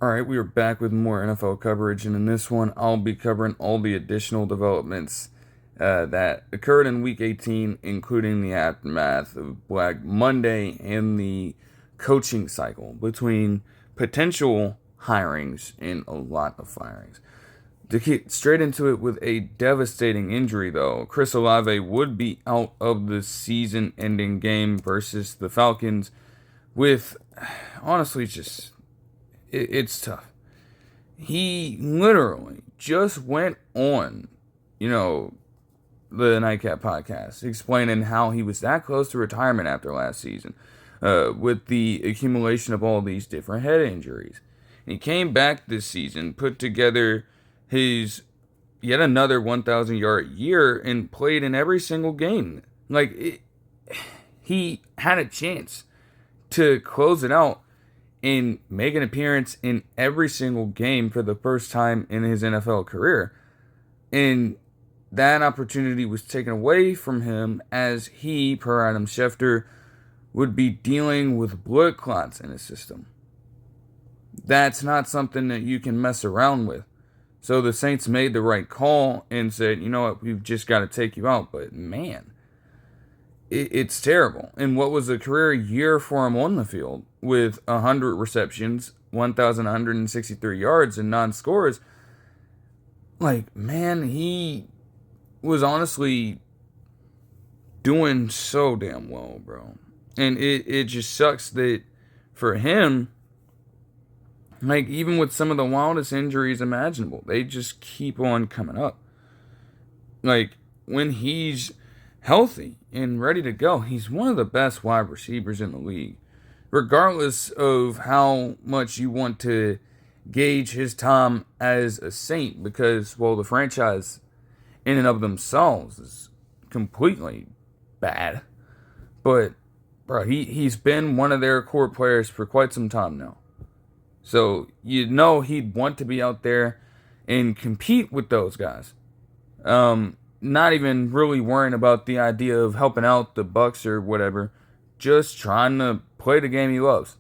Alright, we are back with more NFL coverage, and in this one, I'll be covering all the additional developments that occurred in Week 18, including the aftermath of Black Monday and the coaching cycle between potential hirings and a lot of firings. To get straight into it with a devastating injury, though, Chris Olave would be out of the season-ending game versus the Falcons with, honestly, it's tough. He literally just went on, the Nightcap podcast, explaining how he was that close to retirement after last season, with the accumulation of all these different head injuries. And he came back this season, put together his yet another 1,000 yard year, and played in every single game. He had a chance to close it out and make an appearance in every single game for the first time in his NFL career. And that opportunity was taken away from him as he, per Adam Schefter, would be dealing with blood clots in his system. That's not something that you can mess around with. So the Saints made the right call and said, you know what, we've just got to take you out. But man, it's terrible. And what was a career year for him on the field with 100 receptions, 1,163 yards, and non-scores, man, he was honestly doing so damn well, bro. And it just sucks that for him, even with some of the wildest injuries imaginable, they just keep on coming up. When he's healthy and ready to go, he's one of the best wide receivers in the league. Regardless of how much you want to gauge his time as a Saint, because, the franchise in and of themselves is completely bad. But, bro, he's been one of their core players for quite some time now. So, he'd want to be out there and compete with those guys. Not even really worrying about the idea of helping out the Bucks or whatever. Just trying to play the game he loves.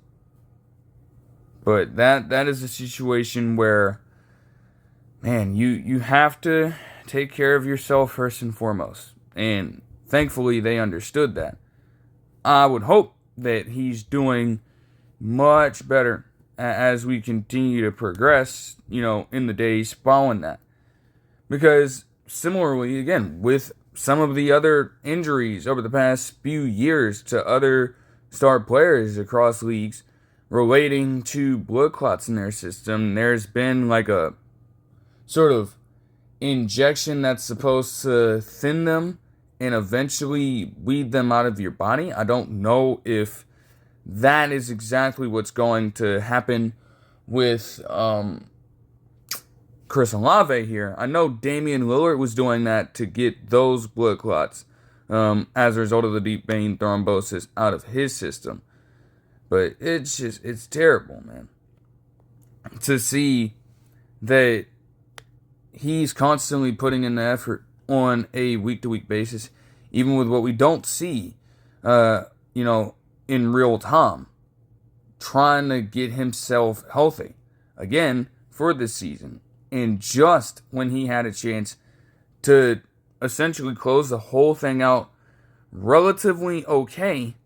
But that is a situation where, man, you have to take care of yourself first and foremost. And thankfully they understood that. I would hope that he's doing much better as we continue to progress, in the days following that. Because similarly, again, with some of the other injuries over the past few years to other star players across leagues relating to blood clots in their system, there's been a sort of injection that's supposed to thin them and eventually weed them out of your body. I don't know if that is exactly what's going to happen with Chris Olave here. I know Damian Lillard was doing that to get those blood clots as a result of the deep vein thrombosis out of his system. But it's terrible, man, to see that he's constantly putting in the effort on a week-to-week basis, even with what we don't see, in real time, trying to get himself healthy again for this season. And just when he had a chance to essentially close the whole thing out relatively okay,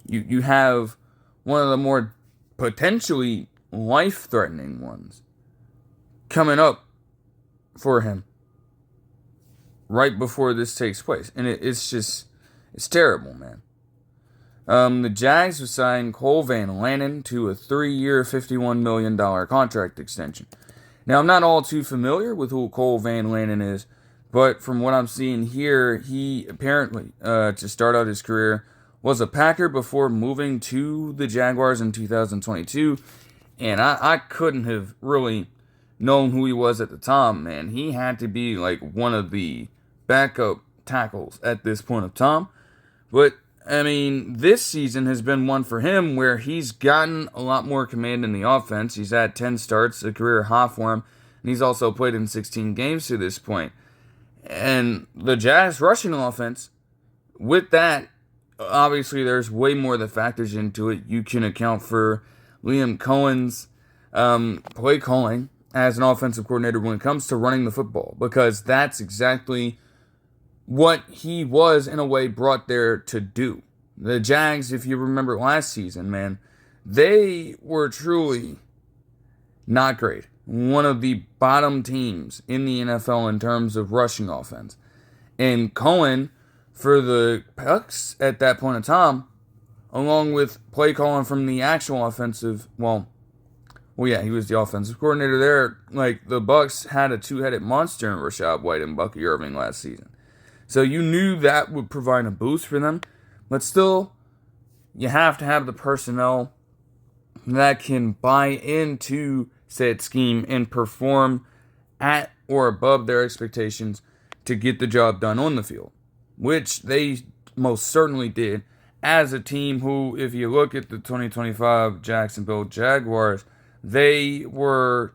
you have one of the more potentially life-threatening ones coming up for him right before this takes place. And it's terrible, man. The Jags have signed Cole Van Lanen to a 3-year, $51 million contract extension. Now, I'm not all too familiar with who Cole Van Lanen is, but from what I'm seeing here, he apparently, to start out his career, was a Packer before moving to the Jaguars in 2022, and I couldn't have really known who he was at the time, man. He had to be one of the backup tackles at this point of time, but this season has been one for him where he's gotten a lot more command in the offense. He's had 10 starts, a career high for him, and he's also played in 16 games to this point. And the Jags rushing offense, with that, obviously there's way more that factors into it. You can account for Liam Cohen's play calling as an offensive coordinator when it comes to running the football, because that's exactly what he was, in a way, brought there to do. The Jags, if you remember last season, man, they were truly not great. One of the bottom teams in the NFL in terms of rushing offense. And Cohen, for the Bucs at that point in time, along with play calling from the actual offensive, he was the offensive coordinator there. Like, the Bucs had a two-headed monster in Rashad White and Bucky Irving last season. So you knew that would provide a boost for them. But still, you have to have the personnel that can buy into said scheme and perform at or above their expectations to get the job done on the field, which they most certainly did as a team who, if you look at the 2025 Jacksonville Jaguars, they were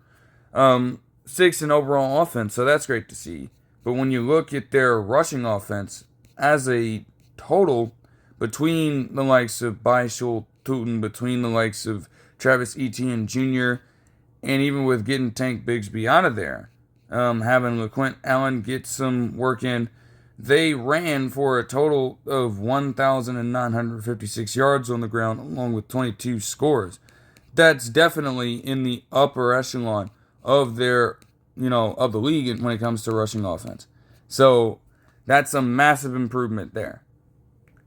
6th in overall offense, so that's great to see. But when you look at their rushing offense as a total, between the likes of Byshul Tootin, between the likes of Travis Etienne Jr., and even with getting Tank Bigsby out of there, having LaQuint Allen get some work in, they ran for a total of 1,956 yards on the ground, along with 22 scores. That's definitely in the upper echelon of their, of the league when it comes to rushing offense. So that's a massive improvement there.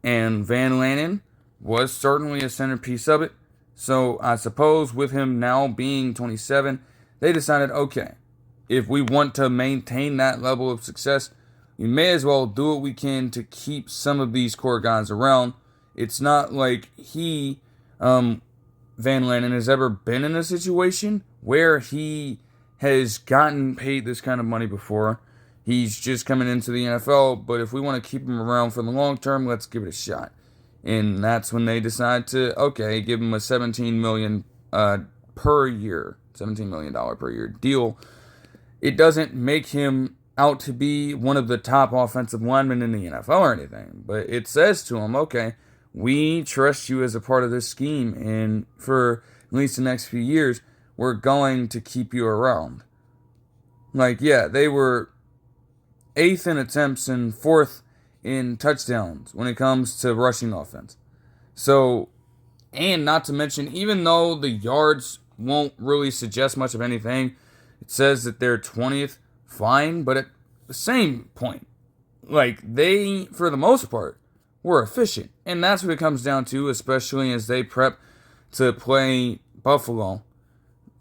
And Van Lanen was certainly a centerpiece of it. So I suppose with him now being 27, they decided, okay, if we want to maintain that level of success, we may as well do what we can to keep some of these core guys around. It's not like Van Lanen, has ever been in a situation where he has gotten paid this kind of money before. He's just coming into the NFL, but if we want to keep him around for the long term, let's give it a shot. And that's when they decide to, give him a $17 million per year deal. It doesn't make him out to be one of the top offensive linemen in the NFL or anything, but it says to him, okay, we trust you as a part of this scheme, and for at least the next few years, we're going to keep you around. They were 8th in attempts and 4th in touchdowns when it comes to rushing offense. So, and not to mention, even though the yards won't really suggest much of anything, it says that they're 20th, fine, but at the same point, they, for the most part, were efficient. And that's what it comes down to, especially as they prep to play Buffalo.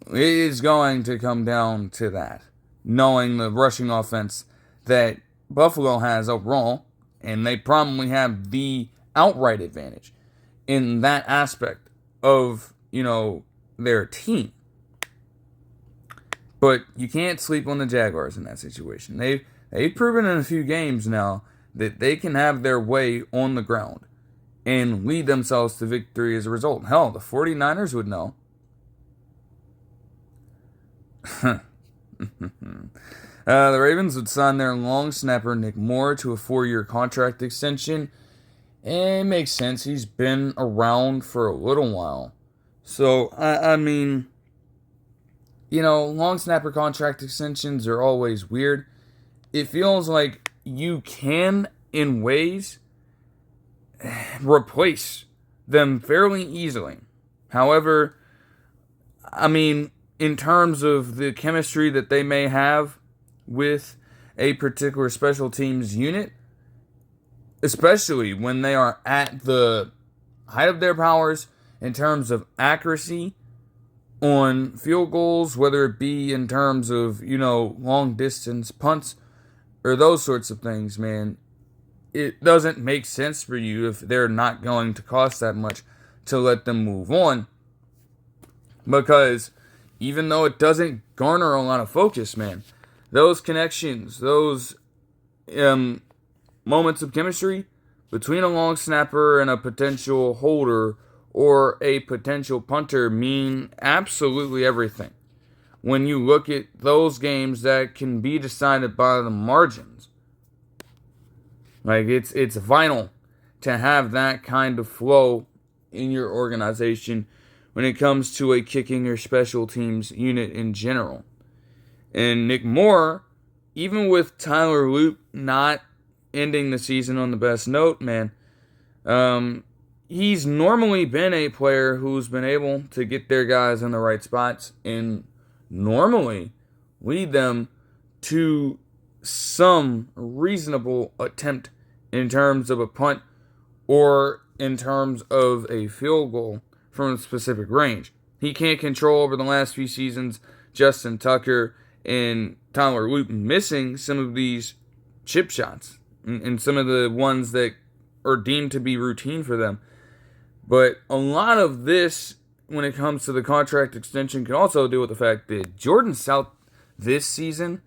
It is going to come down to that. Knowing the rushing offense that Buffalo has overall, and they probably have the outright advantage in that aspect of, their team. But you can't sleep on the Jaguars in that situation. They've proven in a few games now that they can have their way on the ground and lead themselves to victory as a result. Hell, the 49ers would know. The Ravens would sign their long snapper Nick Moore to a 4-year contract extension. And it makes sense. He's been around for a little while. So, I mean, long snapper contract extensions are always weird. It feels like you can, in ways, replace them fairly easily. However, I mean, in terms of the chemistry that they may have with a particular special teams unit, especially when they are at the height of their powers in terms of accuracy on field goals, whether it be in terms of, long distance punts or those sorts of things, man, it doesn't make sense for you if they're not going to cost that much to let them move on. Because even though it doesn't garner a lot of focus, man, those connections, those moments of chemistry between a long snapper and a potential holder or a potential punter mean absolutely everything. When you look at those games that can be decided by the margins, it's vital to have that kind of flow in your organization when it comes to a kicking or special teams unit in general. And Nick Moore, even with Tyler Loop not ending the season on the best note, man, he's normally been a player who's been able to get their guys in the right spots and normally lead them to some reasonable attempt in terms of a punt or in terms of a field goal from a specific range. He can't control over the last few seasons Justin Tucker and Tyler Loop missing some of these chip shots and some of the ones that are deemed to be routine for them. But a lot of this, when it comes to the contract extension, can also do with the fact that Jordan South this season,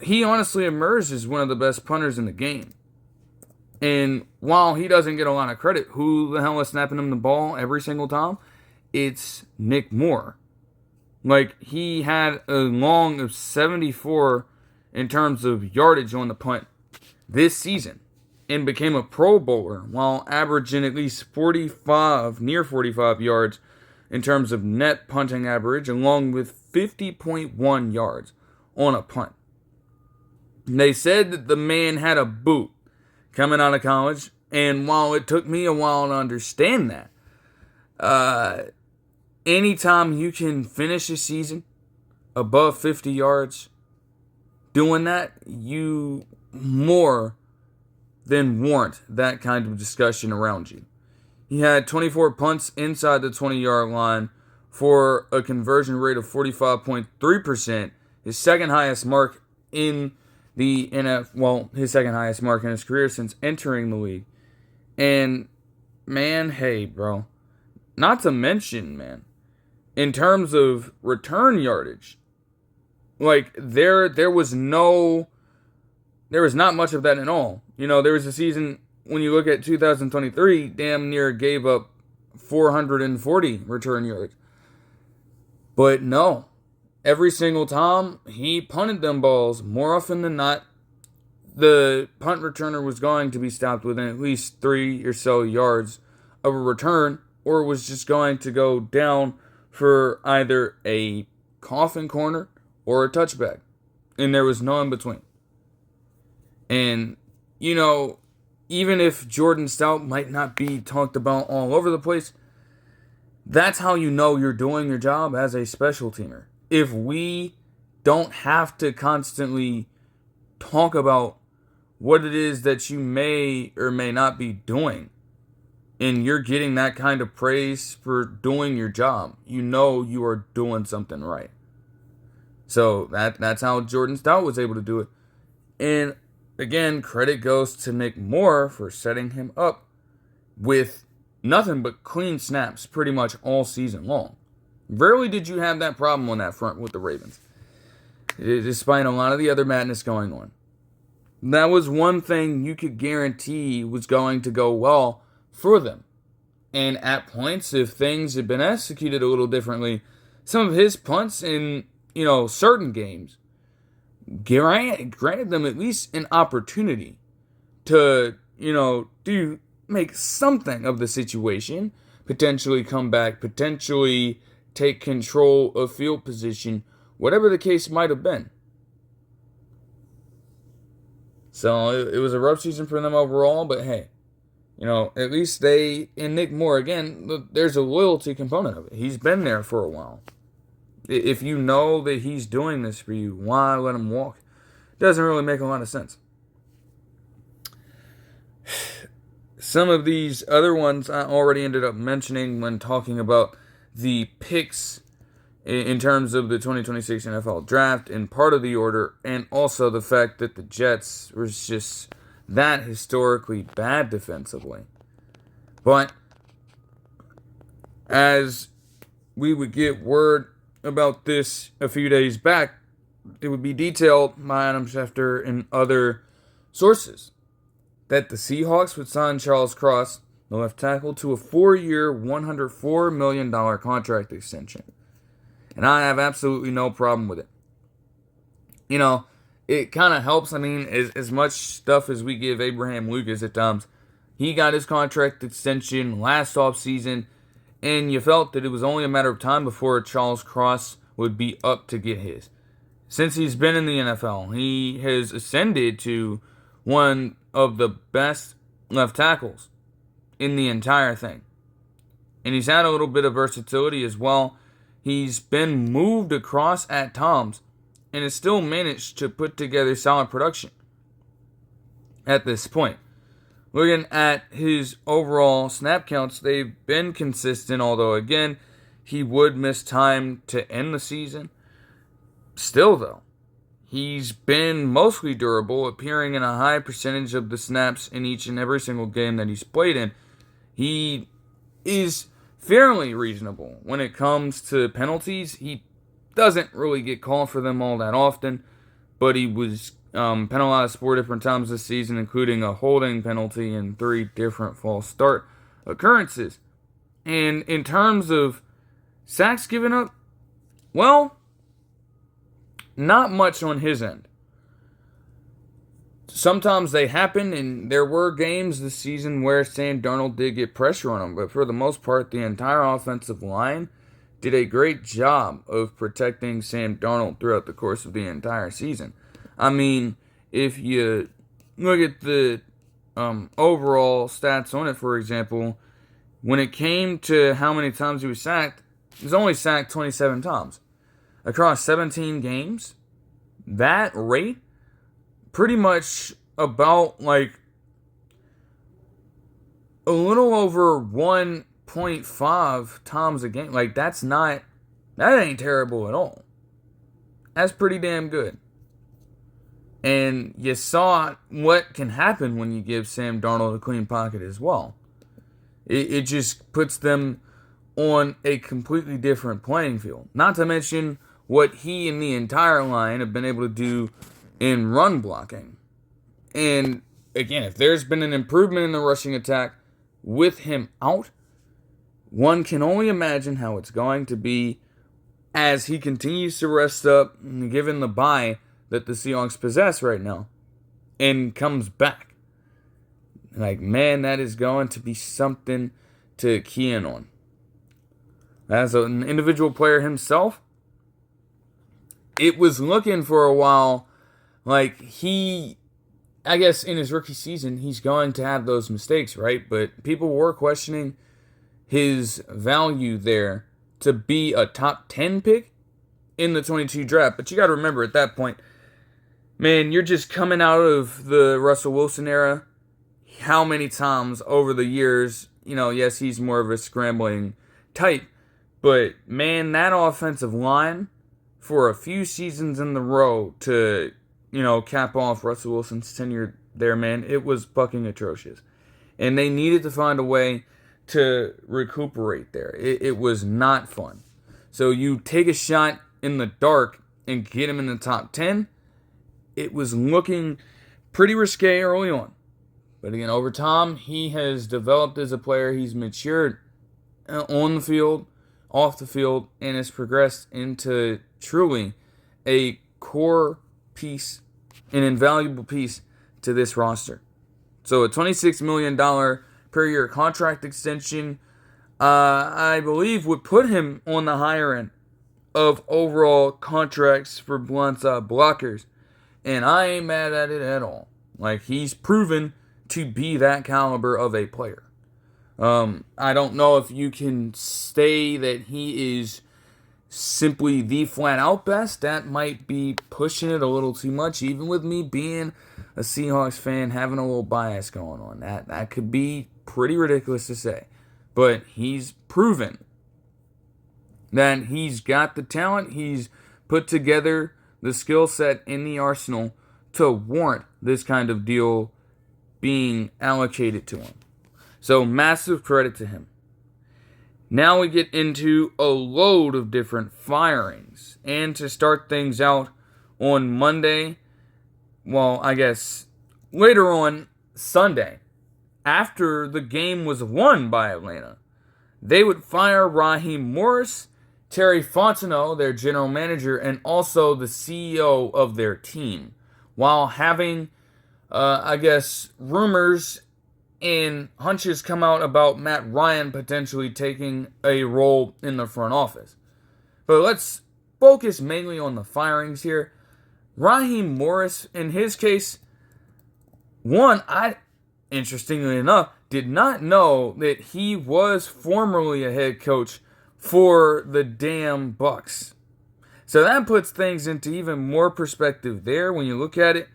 he honestly emerged as one of the best punters in the game. And while he doesn't get a lot of credit, who the hell is snapping him the ball every single time? It's Nick Moore. Like, he had a long of 74 in terms of yardage on the punt this season and became a Pro Bowler while averaging at least near 45 yards in terms of net punting average, along with 50.1 yards on a punt. They said that the man had a boot coming out of college, and while it took me a while to understand that, anytime you can finish a season above 50 yards doing that, you more than warrant that kind of discussion around you. He had 24 punts inside the 20-yard line for a conversion rate of 45.3%, his second highest mark in the his second highest mark in his career since entering the league. And, man, hey, bro. Not to mention, man, in terms of return yardage, like, there was not much of that at all. You know, there was a season, when you look at 2023, damn near gave up 440 return yards. But no, every single time he punted them balls, more often than not, the punt returner was going to be stopped within at least 3 or so yards of a return, or was just going to go down for either a coffin corner or a touchback. And there was no in between. And, you know, even if Jordan Stout might not be talked about all over the place, that's how you know you're doing your job as a special teamer. If we don't have to constantly talk about what it is that you may or may not be doing, and you're getting that kind of praise for doing your job, you know you are doing something right. So that's how Jordan Stout was able to do it. And again, credit goes to Nick Moore for setting him up with nothing but clean snaps pretty much all season long. Rarely did you have that problem on that front with the Ravens, despite a lot of the other madness going on. That was one thing you could guarantee was going to go well for them. And at points, if things had been executed a little differently, some of his punts in, certain games granted them at least an opportunity to, make something of the situation, potentially come back, potentially take control of field position, whatever the case might have been. So it was a rough season for them overall, but hey, at least and Nick Moore, again, there's a loyalty component of it. He's been there for a while. If you know that he's doing this for you, why let him walk? Doesn't really make a lot of sense. Some of these other ones I already ended up mentioning when talking about the picks in terms of the 2026 NFL Draft and part of the order, and also the fact that the Jets were just that historically bad defensively. But as we would get word about this a few days back, it would be detailed by Adam Schefter and other sources that the Seahawks would sign Charles Cross, the left tackle, to a 4-year, $104 million contract extension. And I have absolutely no problem with it. It kind of helps. As much stuff as we give Abraham Lucas at times, he got his contract extension last offseason, and you felt that it was only a matter of time before Charles Cross would be up to get his. Since he's been in the NFL, he has ascended to one of the best left tackles in the entire thing. And he's had a little bit of versatility as well. He's been moved across at times and has still managed to put together solid production at this point. Looking at his overall snap counts, they've been consistent, although, again, he would miss time to end the season. Still, though, he's been mostly durable, appearing in a high percentage of the snaps in each and every single game that he's played in. He is fairly reasonable when it comes to penalties. He doesn't really get called for them all that often, but he was penalized 4 different times this season, including a holding penalty and 3 different false start occurrences. And in terms of sacks given up, well, not much on his end. Sometimes they happen, and there were games this season where Sam Darnold did get pressure on him, but for the most part, the entire offensive line did a great job of protecting Sam Darnold throughout the course of the entire season. I mean, if you look at the overall stats on it, for example, when it came to how many times he was sacked, he was only sacked 27 times. Across 17 games, that rate, pretty much about like a little over 1.5 times a game. Like, that ain't terrible at all. That's pretty damn good. And you saw what can happen when you give Sam Darnold a clean pocket as well. It just puts them on a completely different playing field. Not to mention what he and the entire line have been able to do in run blocking. And again, if there's been an improvement in the rushing attack with him out, one can only imagine how it's going to be as he continues to rest up, given the bye that the Seahawks possess right now, and comes back. Like, man, that is going to be something to key in on. As an individual player himself, it was looking for a while like I guess in his rookie season, he's going to have those mistakes, right? But people were questioning his value there to be a top 10 pick in the 22 draft. But you got to remember, at that point, man, you're just coming out of the Russell Wilson era. How many times over the years, yes, he's more of a scrambling type, but man, that offensive line for a few seasons in the row to, cap off Russell Wilson's tenure there, man, it was fucking atrocious. And they needed to find a way to recuperate there. It was not fun. So you take a shot in the dark and get him in the top 10. It was looking pretty risque early on. But again, over time, he has developed as a player. He's matured on the field, off the field, and has progressed into truly a core piece, an invaluable piece to this roster. So a $26 million per year contract extension, I believe, would put him on the higher end of overall contracts for blindside blockers. And I ain't mad at it at all. Like, he's proven to be that caliber of a player. I don't know if you can say that he is simply the flat-out best. That might be pushing it a little too much, even with me being a Seahawks fan, having a little bias going on. That could be pretty ridiculous to say. But he's proven that he's got the talent. He's put together the skill set in the arsenal to warrant this kind of deal being allocated to him. So massive credit to him. Now we get into a load of different firings. And to start things out on Monday, well, I guess later on Sunday, after the game was won by Atlanta, they would fire Raheem Morris, Terry Fontenot, their general manager, and also the CEO of their team, while having, rumors and hunches come out about Matt Ryan potentially taking a role in the front office. But let's focus mainly on the firings here. Raheem Morris, in his case, I, interestingly enough, did not know that he was formerly a head coach for the damn Bucks. So that puts things into even more perspective there when you look at it.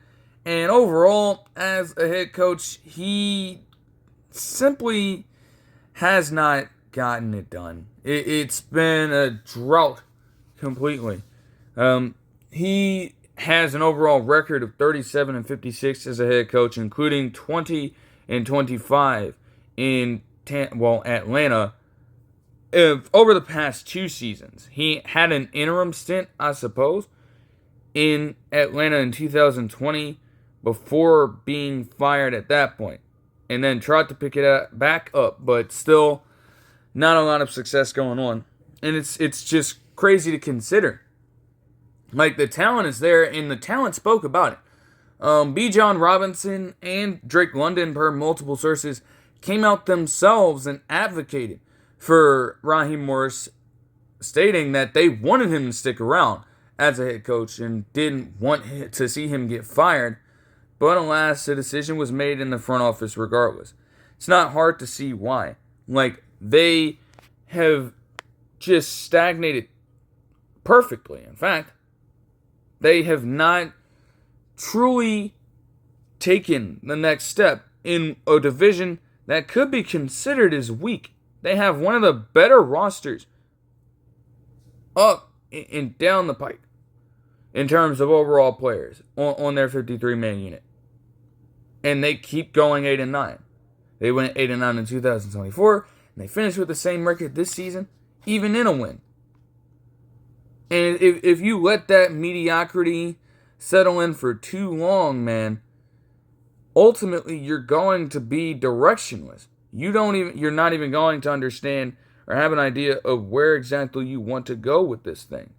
And overall, as a head coach, he simply has not gotten it done. It's been a drought completely. He has an overall record of 37-56 as a head coach, including 20-25 in Atlanta. Over the past 2 seasons, he had an interim stint, I suppose, in Atlanta in 2020 before being fired at that point, and then tried to pick it back up, but still not a lot of success going on. And it's just crazy to consider. Like, the talent is there, and the talent spoke about it. Bijan Robinson and Drake London, per multiple sources, came out themselves and advocated for Raheem Morris, stating that they wanted him to stick around as a head coach and didn't want to see him get fired. But alas, the decision was made in the front office regardless. It's not hard to see why. Like, they have just stagnated perfectly. In fact, they have not truly taken the next step in a division that could be considered as weak. They have one of the better rosters up and down the pike in terms of overall players on their 53-man unit. And they keep going 8-9. They went 8-9 in 2024, and they finished with the same record this season, even in a win. And if you let that mediocrity settle in for too long, man, ultimately you're going to be directionless. You're not even going to understand or have an idea of where exactly you want to go with this thing.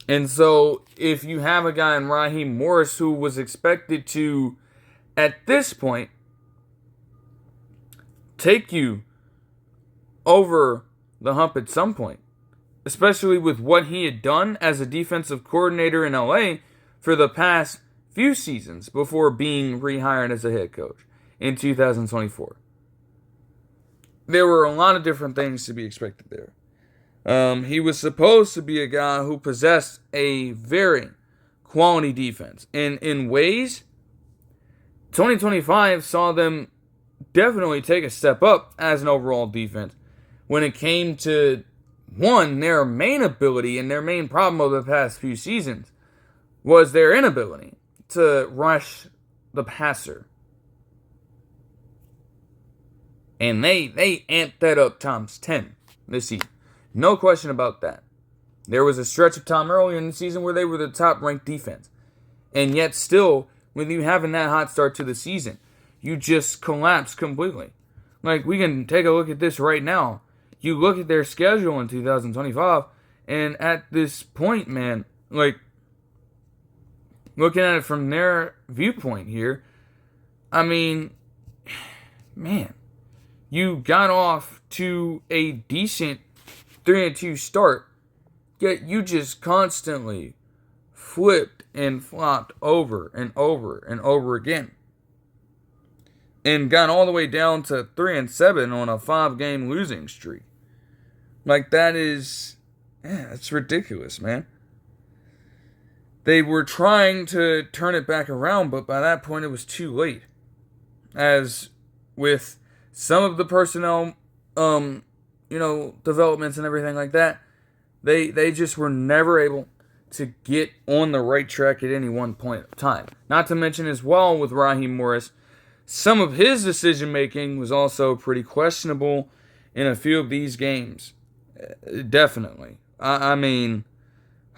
And so if you have a guy in Raheem Morris who was expected to, at this point, take you over the hump at some point, especially with what he had done as a defensive coordinator in LA for the past few seasons before being rehired as a head coach in 2024. There were a lot of different things to be expected there. He was supposed to be a guy who possessed a very quality defense. And in ways, 2025 saw them definitely take a step up as an overall defense when it came to, one, their main ability and their main problem over the past few seasons was their inability to rush the passer. And they amped that up times 10 this season. No question about that. There was a stretch of time earlier in the season where they were the top-ranked defense. And yet still, with you having that hot start to the season, you just collapse completely. Like, we can take a look at this right now. You look at their schedule in 2025, and at this point, man, like, looking at it from their viewpoint here, I mean, man, you got off to a decent 3-2 start, yet you just constantly flipped and flopped over and over and over again. And got all the way down to 3-7 on a 5-game losing streak. Like, that's ridiculous, man. They were trying to turn it back around, but by that point it was too late. As with some of the personnel, developments and everything like that, they just were never able to get on the right track at any one point of time. Not to mention as well with Raheem Morris, some of his decision-making was also pretty questionable in a few of these games. Definitely. I mean,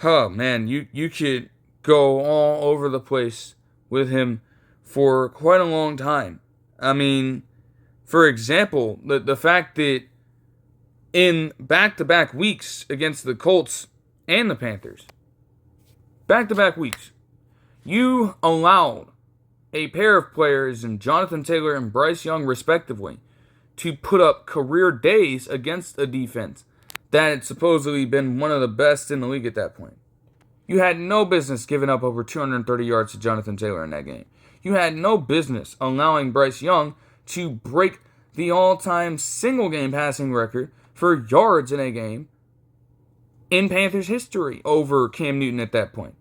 man, you could go all over the place with him for quite a long time. I mean, for example, the fact that in back-to-back weeks against the Colts and the Panthers, back-to-back weeks, you allowed a pair of players in Jonathan Taylor and Bryce Young, respectively, to put up career days against a defense that had supposedly been one of the best in the league at that point. You had no business giving up over 230 yards to Jonathan Taylor in that game. You had no business allowing Bryce Young to break the all-time single-game passing record for yards in a game in Panthers history over Cam Newton at that point.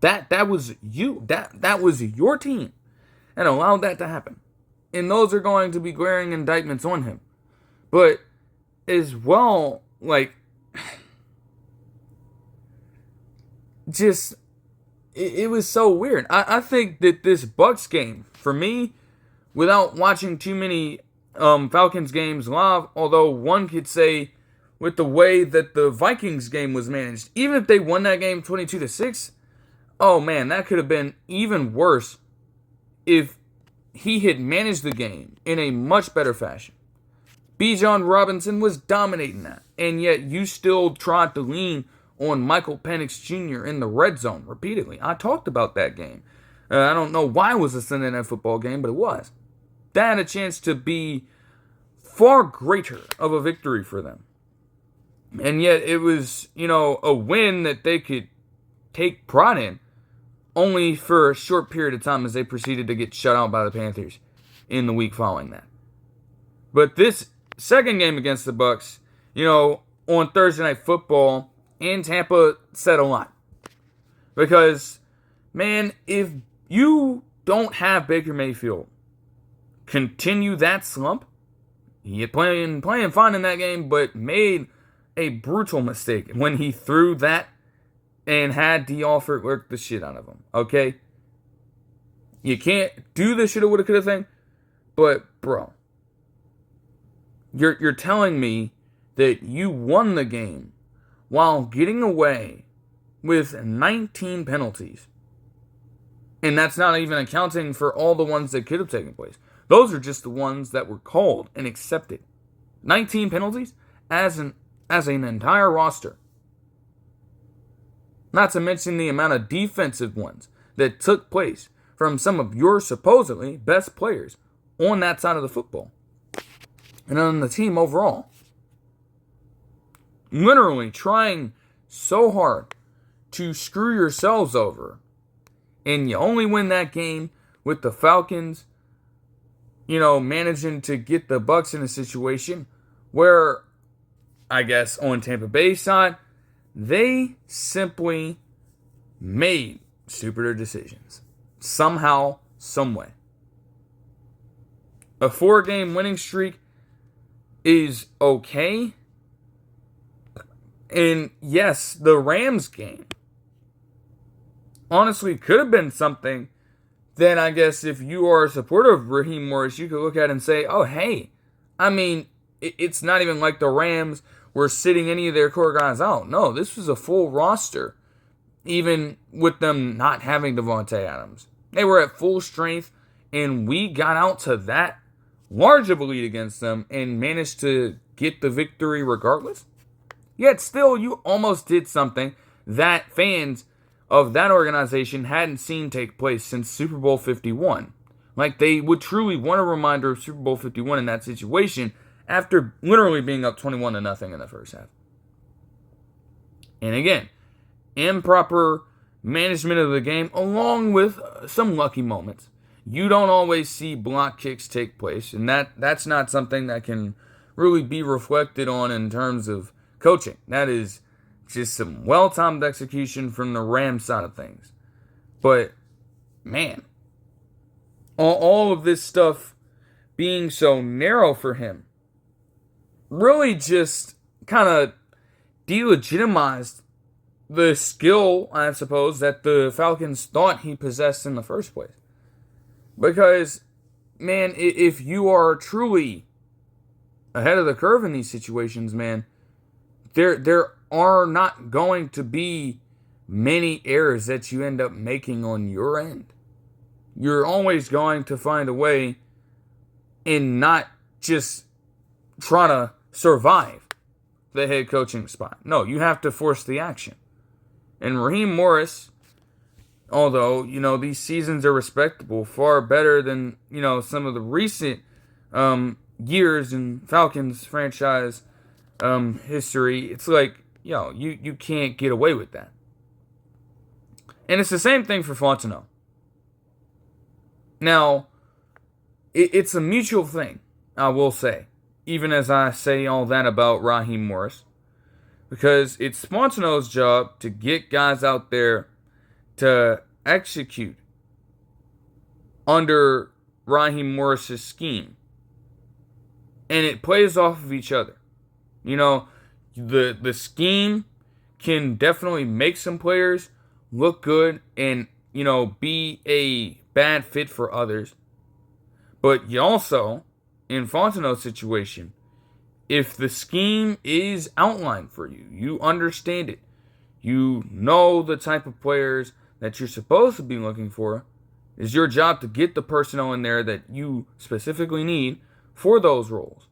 That was you. That was your team and allowed that to happen. And those are going to be glaring indictments on him. But as well, just it was so weird. I think that this Bucs game, for me, without watching too many Falcons games live, although one could say with the way that the Vikings game was managed, even if they won that game 22-6, oh man, that could have been even worse if he had managed the game in a much better fashion. Bijan Robinson was dominating that, and yet you still tried to lean on Michael Penix Jr. in the red zone repeatedly. I talked about that game. I don't know why it was a Sunday Night Football game, but it was. That had a chance to be far greater of a victory for them. And yet it was, a win that they could take pride in, only for a short period of time as they proceeded to get shut out by the Panthers in the week following that. But this second game against the Bucs, on Thursday Night Football in Tampa said a lot. Because, man, if you don't have Baker Mayfield continue that slump, he had playing fine in that game, but made a brutal mistake when he threw that and had D. Alford work the shit out of him, okay? You can't do the shoulda, woulda, coulda thing, but, bro, you're telling me that you won the game while getting away with 19 penalties. And that's not even accounting for all the ones that could have taken place. Those are just the ones that were called and accepted. 19 penalties as an entire roster. Not to mention the amount of defensive ones that took place from some of your supposedly best players on that side of the football. And on the team overall. Literally trying so hard to screw yourselves over. And you only win that game with the Falcons, managing to get the Bucs in a situation where, I guess, on Tampa Bay's side, they simply made stupider decisions. Somehow, someway. A 4-game winning streak is okay. And yes, the Rams game honestly could have been something that I guess if you are a supporter of Raheem Morris, you could look at and say, oh, hey, it's not even like the Rams were sitting any of their core guys out. No, this was a full roster, even with them not having Devontae Adams. They were at full strength, and we got out to that large of a lead against them and managed to get the victory regardless. Yet still, you almost did something that fans of that organization hadn't seen take place since Super Bowl 51. Like, they would truly want a reminder of Super Bowl 51 in that situation after literally being up 21-0 in the first half. And again, improper management of the game along with some lucky moments. You don't always see block kicks take place, and that's not something that can really be reflected on in terms of coaching. That is just some well-timed execution from the Rams side of things. But, man, all of this stuff being so narrow for him really just kind of delegitimized the skill, I suppose, that the Falcons thought he possessed in the first place. Because, man, if you are truly ahead of the curve in these situations, man, there are not going to be many errors that you end up making on your end. You're always going to find a way and not just try to survive the head coaching spot. No, you have to force the action. And Raheem Morris, Although, these seasons are respectable, far better than, some of the recent years in Falcons franchise history. It's like, you can't get away with that. And it's the same thing for Fontenot. Now, it's a mutual thing, I will say, even as I say all that about Raheem Morris, because it's Fontenot's job to get guys out there to execute under Raheem Morris's scheme. And it plays off of each other. The scheme can definitely make some players look good and, be a bad fit for others. But you also, in Fontenot's situation, if the scheme is outlined for you, you understand it, you know the type of players that you're supposed to be looking for, it's your job to get the personnel in there that you specifically need for those roles.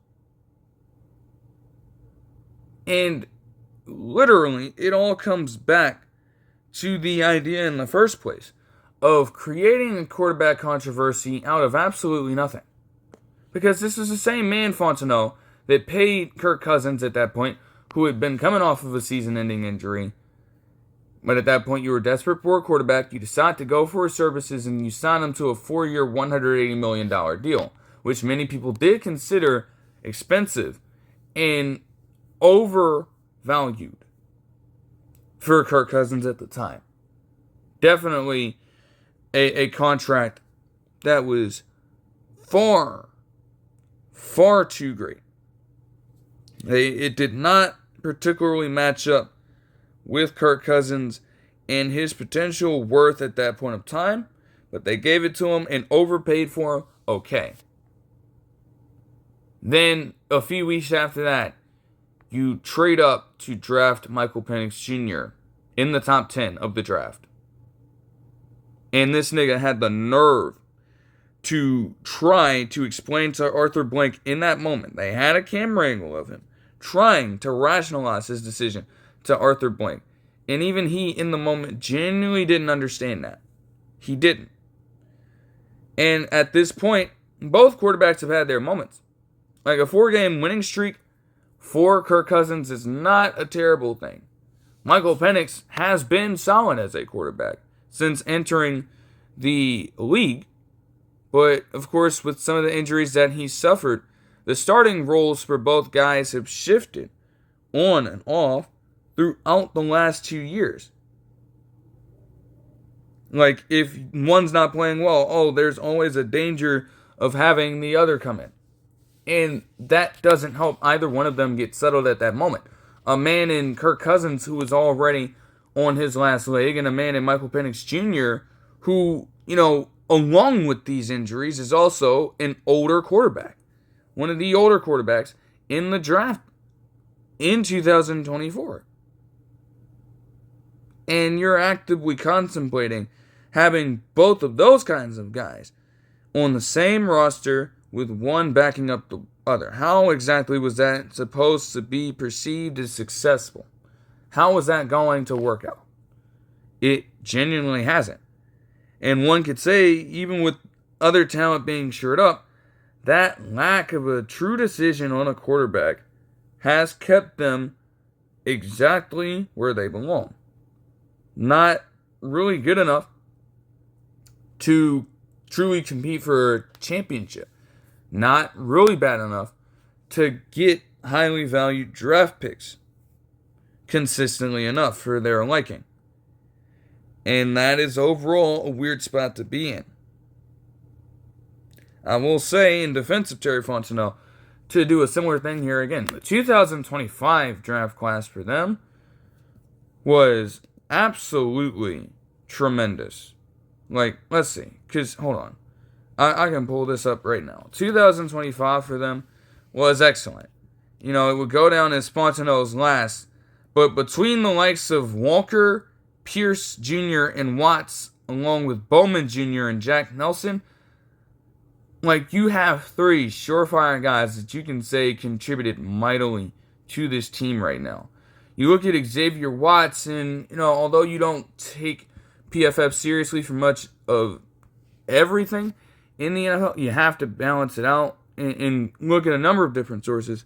And literally, it all comes back to the idea in the first place of creating a quarterback controversy out of absolutely nothing. Because this is the same man, Fontenot, that paid Kirk Cousins at that point, who had been coming off of a season-ending injury. But at that point, you were desperate for a quarterback, you decide to go for his services, and you sign him to a 4-year, $180 million deal, which many people did consider expensive and overvalued for Kirk Cousins at the time. Definitely a contract that was far, far too great. It did not particularly match up with Kirk Cousins and his potential worth at that point of time, but they gave it to him and overpaid for him. Okay. Then, a few weeks after that, you trade up to draft Michael Penix Jr. in the top 10 of the draft. And this nigga had the nerve to try to explain to Arthur Blank in that moment. They had a camera angle of him trying to rationalize his decision to Arthur Blank. And even he, in the moment, genuinely didn't understand that. He didn't. And at this point, both quarterbacks have had their moments. Like a 4-game winning streak for Kirk Cousins is not a terrible thing. Michael Penix has been solid as a quarterback since entering the league. But, of course, with some of the injuries that he suffered, the starting roles for both guys have shifted on and off throughout the last 2 years. Like, if one's not playing well, there's always a danger of having the other come in. And that doesn't help either one of them get settled at that moment. A man in Kirk Cousins who was already on his last leg, and a man in Michael Penix Jr. who, along with these injuries, is also an older quarterback. One of the older quarterbacks in the draft in 2024. And you're actively contemplating having both of those kinds of guys on the same roster with one backing up the other. How exactly was that supposed to be perceived as successful? How was that going to work out? It genuinely hasn't. And one could say, even with other talent being shored up, that lack of a true decision on a quarterback has kept them exactly where they belong. Not really good enough to truly compete for a championship. Not really bad enough to get highly valued draft picks consistently enough for their liking. And that is overall a weird spot to be in. I will say, in defense of Terry Fontenot, to do a similar thing here again, the 2025 draft class for them was absolutely tremendous. Like, let's see, because, hold on. I can pull this up right now. 2025 for them was excellent. It would go down as Fontenot's last, but between the likes of Walker, Pierce Jr., and Watts, along with Bowman Jr. and Jack Nelson, like, you have 3 surefire guys that you can say contributed mightily to this team right now. You look at Xavier Watts, and, although you don't take PFF seriously for much of everything in the NFL. You have to balance it out and look at a number of different sources.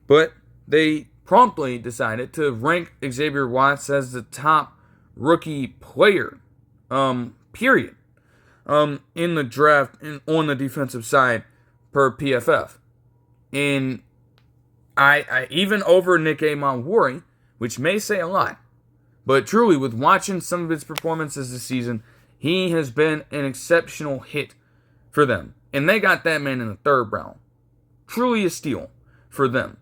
But they promptly decided to rank Xavier Watts as the top rookie player, period, in the draft and on the defensive side per PFF. And I even over Nick Amon-Warry, which may say a lot, but truly, with watching some of his performances this season, he has been an exceptional hit for them. And they got that man in the 3rd round. Truly a steal for them.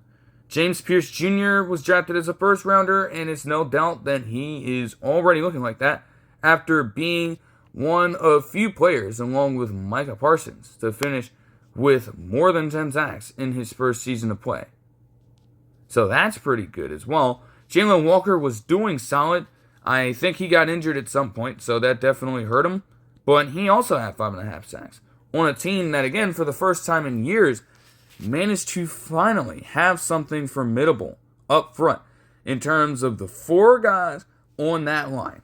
James Pierce Jr. was drafted as a 1st rounder, and it's no doubt that he is already looking like that after being one of few players, along with Micah Parsons, to finish with more than 10 sacks in his first season of play. So that's pretty good as well. Jalen Walker was doing solid. I think he got injured at some point, so that definitely hurt him. But he also had 5.5 sacks on a team that, again, for the first time in years, managed to finally have something formidable up front in terms of the 4 guys on that line.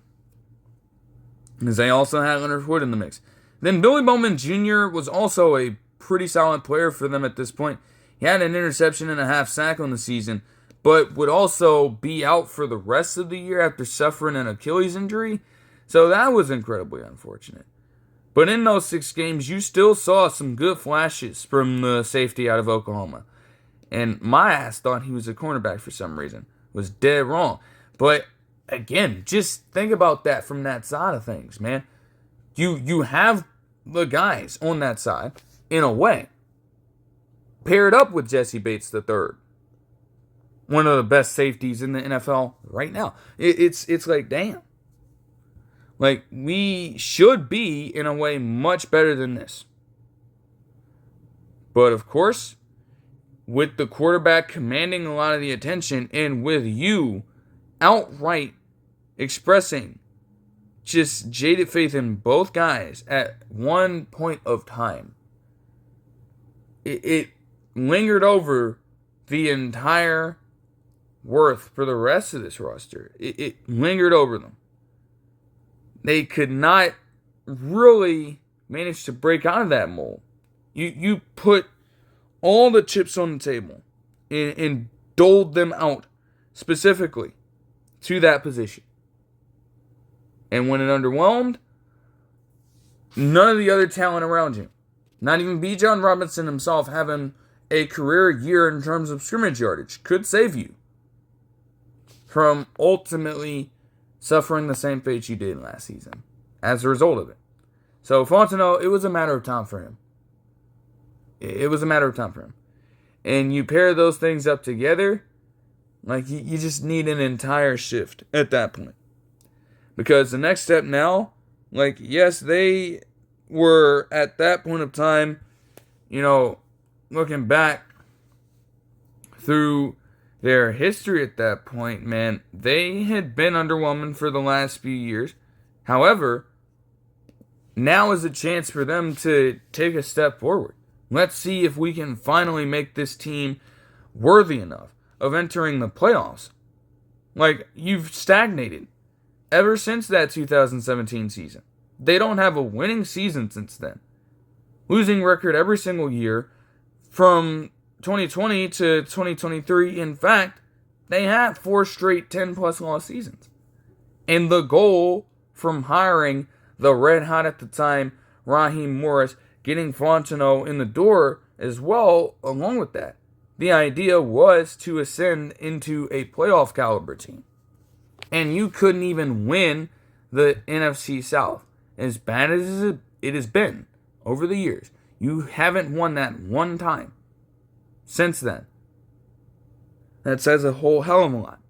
Because they also had Leonard Floyd in the mix. Then Billy Bowman Jr. was also a pretty solid player for them at this point. He had an interception and a half sack on the season, but would also be out for the rest of the year after suffering an Achilles injury. So that was incredibly unfortunate. But in those 6 games, you still saw some good flashes from the safety out of Oklahoma. And my ass thought he was a cornerback for some reason. Was dead wrong. But again, just think about that from that side of things, man. You have the guys on that side, in a way, paired up with Jesse Bates III. One of the best safeties in the NFL right now. It's like, damn. Like, we should be, in a way, much better than this. But, of course, with the quarterback commanding a lot of the attention and with you outright expressing just jaded faith in both guys at one point of time, it lingered over the entire worth for the rest of this roster. It lingered over them. They could not really manage to break out of that mold. You put all the chips on the table and doled them out specifically to that position. And when it underwhelmed, none of the other talent around you, not even Bijan Robinson himself having a career year in terms of scrimmage yardage, could save you from ultimately suffering the same fate you did last season as a result of it. So Fontenot, it was a matter of time for him. It was a matter of time for him. And you pair those things up together, like you just need an entire shift at that point. Because the next step now, like, yes, they were at that point of time, looking back through their history at that point, man, they had been underwhelming for the last few years. However, now is a chance for them to take a step forward. Let's see if we can finally make this team worthy enough of entering the playoffs. Like, you've stagnated ever since that 2017 season. They don't have a winning season since then. Losing record every single year from 2020 to 2023. In fact, they had 4 straight 10-plus loss seasons. And the goal from hiring the red hot at the time, Raheem Morris, getting Fontenot in the door as well, along with that, the idea was to ascend into a playoff caliber team. And you couldn't even win the NFC South. As bad as it has been over the years, you haven't won that one time since then. That says a whole hell of a lot.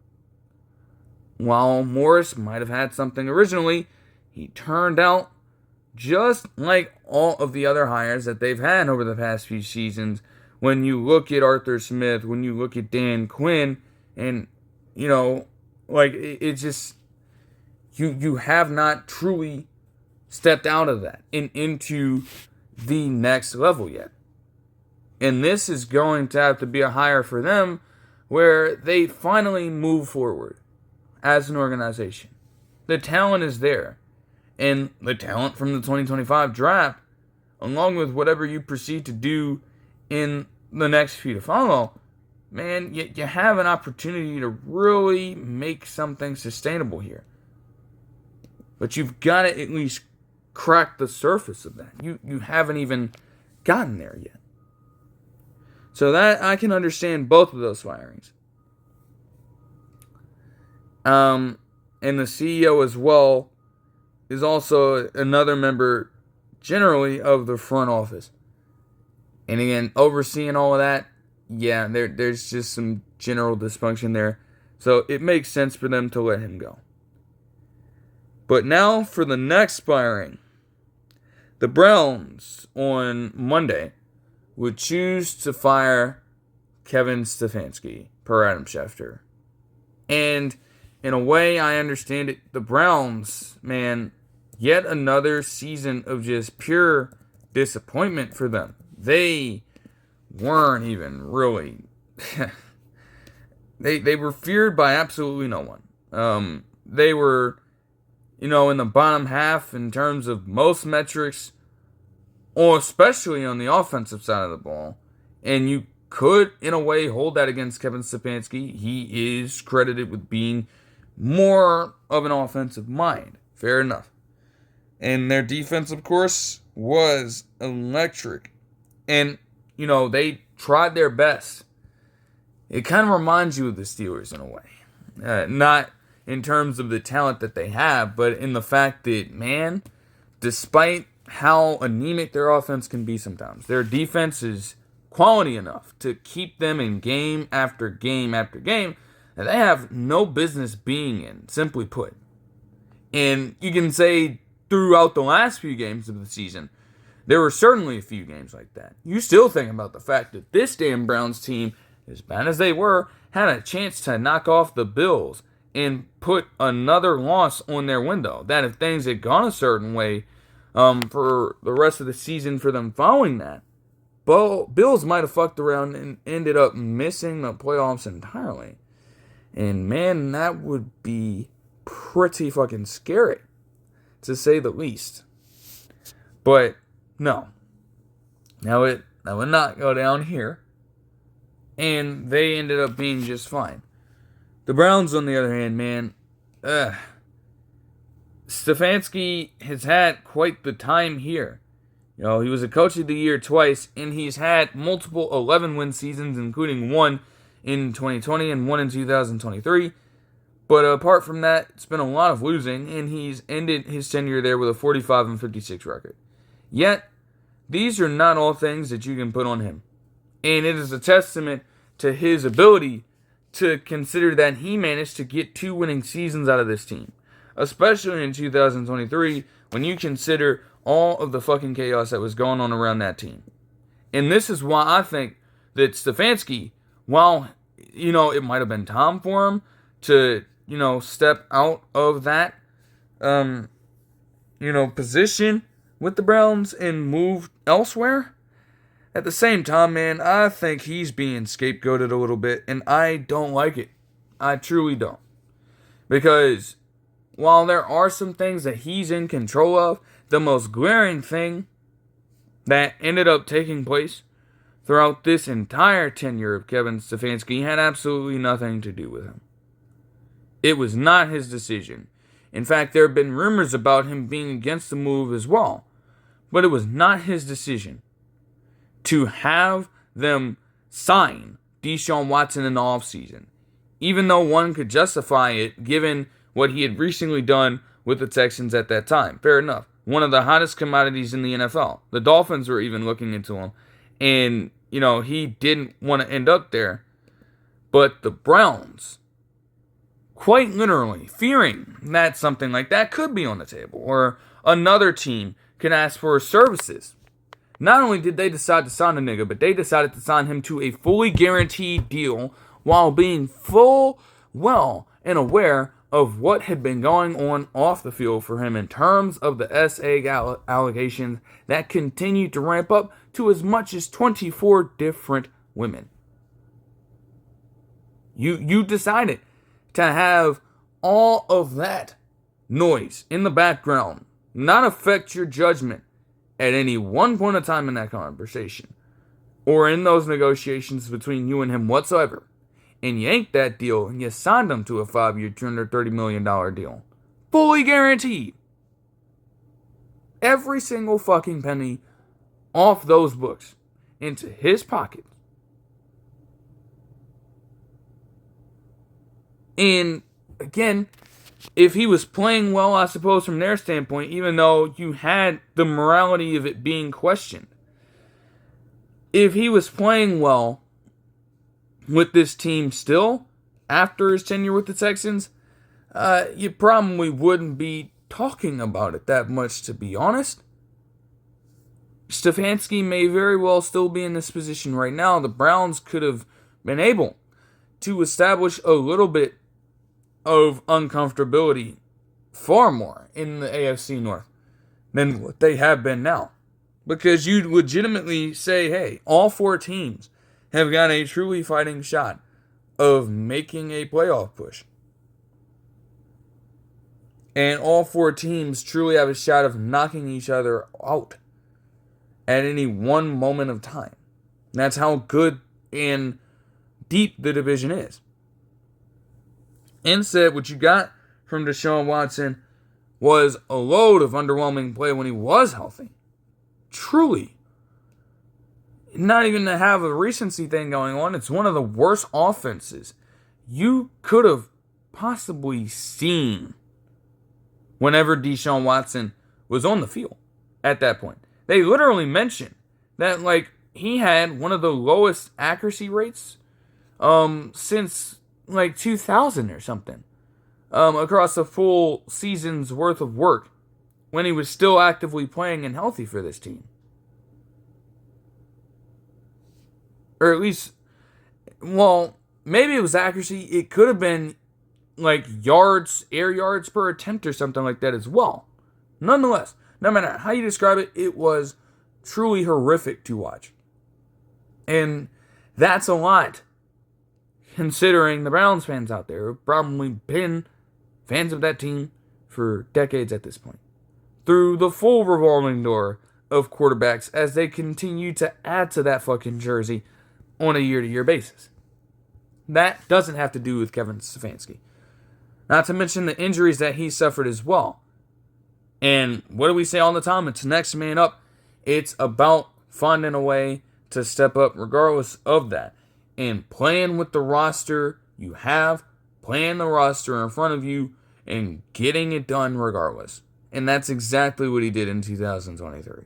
While Morris might have had something originally, he turned out just like all of the other hires that they've had over the past few seasons. When you look at Arthur Smith, when you look at Dan Quinn, and, it's just, you have not truly stepped out of that and into the next level yet. And this is going to have to be a hire for them where they finally move forward as an organization. The talent is there. and the talent from the 2025 draft, along with whatever you proceed to do in the next few to follow, man, you have an opportunity to really make something sustainable here. But you've got to at least crack the surface of that. You haven't even gotten there yet. So that I can understand both of those firings. And the CEO as well is also another member generally of the front office. And again, overseeing all of that, yeah, there's just some general dysfunction there. So it makes sense for them to let him go. But now for the next firing. The Browns on Monday would choose to fire Kevin Stefanski, per Adam Schefter. And in a way, I understand it. The Browns, man, yet another season of just pure disappointment for them. They weren't even really... they were feared by absolutely no one. They were, in the bottom half in terms of most metrics, or especially on the offensive side of the ball. And you could, in a way, hold that against Kevin Stefanski. He is credited with being more of an offensive mind. Fair enough. And their defense, of course, was electric. And, they tried their best. It kind of reminds you of the Steelers in a way. Not in terms of the talent that they have, but in the fact that, man, despite how anemic their offense can be sometimes, their defense is quality enough to keep them in game after game after game that they have no business being in, simply put. And you can say throughout the last few games of the season, there were certainly a few games like that. You still think about the fact that this damn Browns team, as bad as they were, had a chance to knock off the Bills and put another loss on their window. That if things had gone a certain way for the rest of the season for them following that, Bills might have fucked around and ended up missing the playoffs entirely. And man, that would be pretty fucking scary, to say the least. But no, that would not go down here. And they ended up being just fine. The Browns, on the other hand, man, Stefanski has had quite the time here. He was a coach of the year twice, and he's had multiple 11-win seasons, including one in 2020 and one in 2023. But apart from that, it's been a lot of losing, and he's ended his tenure there with a 45-56 record. Yet, these are not all things that you can put on him. And it is a testament to his ability to consider that he managed to get 2 winning seasons out of this team. Especially in 2023, when you consider all of the fucking chaos that was going on around that team. And this is why I think that Stefanski, while, it might have been time for him to, step out of that, position with the Browns and move elsewhere, at the same time, man, I think he's being scapegoated a little bit, and I don't like it. I truly don't. Because while there are some things that he's in control of, the most glaring thing that ended up taking place throughout this entire tenure of Kevin Stefanski had absolutely nothing to do with him. It was not his decision. In fact, there have been rumors about him being against the move as well. But it was not his decision to have them sign Deshaun Watson in the offseason, even though one could justify it given what he had recently done with the Texans at that time. Fair enough. One of the hottest commodities in the NFL. The Dolphins were even looking into him. And, he didn't want to end up there. But the Browns, quite literally, fearing that something like that could be on the table, or another team could ask for his services, not only did they decide to sign the nigga, but they decided to sign him to a fully guaranteed deal while being full well and aware of what had been going on off the field for him in terms of the SA allegations that continued to ramp up to as much as 24 different women. You decided to have all of that noise in the background not affect your judgment at any one point of time in that conversation or in those negotiations between you and him whatsoever, and yanked that deal and you signed him to a 5-year, $230 million deal. Fully guaranteed. Every single fucking penny off those books into his pocket. And again, if he was playing well, I suppose from their standpoint, even though you had the morality of it being questioned, if he was playing well with this team still, after his tenure with the Texans, you probably wouldn't be talking about it that much, to be honest. Stefanski may very well still be in this position right now. The Browns could have been able to establish a little bit of uncomfortability far more in the AFC North than what they have been now. Because you legitimately say, hey, all 4 teams have got a truly fighting shot of making a playoff push. And all 4 teams truly have a shot of knocking each other out at any one moment of time. That's how good and deep the division is. Instead, what you got from Deshaun Watson was a load of underwhelming play when he was healthy. Truly. Not even to have a recency thing going on. It's one of the worst offenses you could have possibly seen whenever Deshaun Watson was on the field at that point. They literally mentioned that, like, he had one of the lowest accuracy rates since, like, 2000 or something. Across a full season's worth of work when he was still actively playing and healthy for this team. Or at least, well, maybe it was accuracy. It could have been like yards, air yards per attempt or something like that as well. Nonetheless, no matter how you describe it, it was truly horrific to watch. And that's a lot, considering the Browns fans out there have probably been fans of that team for decades at this point. Through the full revolving door of quarterbacks as they continue to add to that fucking jersey on a year-to-year basis. That doesn't have to do with Kevin Stefanski. Not to mention the injuries that he suffered as well. And what do we say all the time? It's next man up. It's about finding a way to step up regardless of that. And playing with the roster you have, playing the roster in front of you, and getting it done regardless. And that's exactly what he did in 2023.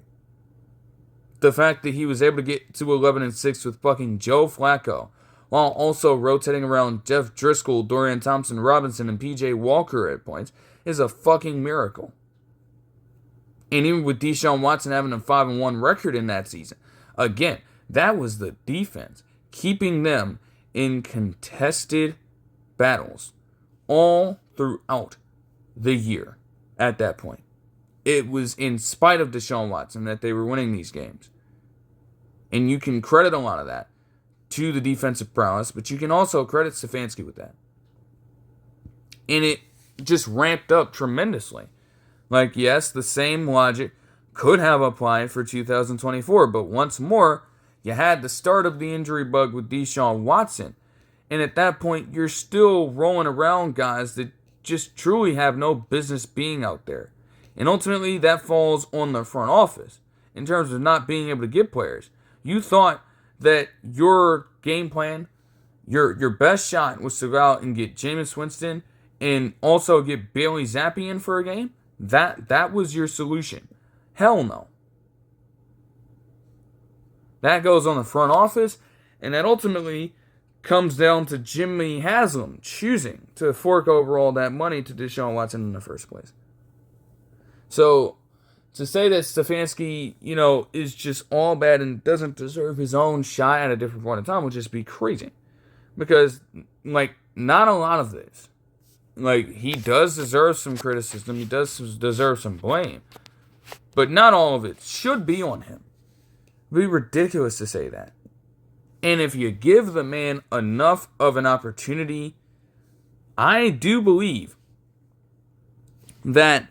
The fact that he was able to get to 11-6 with fucking Joe Flacco, while also rotating around Jeff Driscoll, Dorian Thompson-Robinson, and PJ Walker at points, is a fucking miracle. And even with Deshaun Watson having a 5-1 record in that season, again, that was the defense keeping them in contested battles all throughout the year at that point. It was in spite of Deshaun Watson that they were winning these games. And you can credit a lot of that to the defensive prowess, but you can also credit Stefanski with that. And it just ramped up tremendously. Like, yes, the same logic could have applied for 2024, but once more, you had the start of the injury bug with Deshaun Watson. And at that point, you're still rolling around guys that just truly have no business being out there. And ultimately, that falls on the front office in terms of not being able to get players. You thought that your game plan, your best shot was to go out and get Jameis Winston and also get Bailey Zappi in for a game? That was your solution. Hell no. That goes on the front office, and that ultimately comes down to Jimmy Haslam choosing to fork over all that money to Deshaun Watson in the first place. So, to say that Stefanski, is just all bad and doesn't deserve his own shot at a different point in time would just be crazy. Because, not a lot of this. He does deserve some criticism. He does deserve some blame. But not all of it should be on him. It would be ridiculous to say that. And if you give the man enough of an opportunity, I do believe that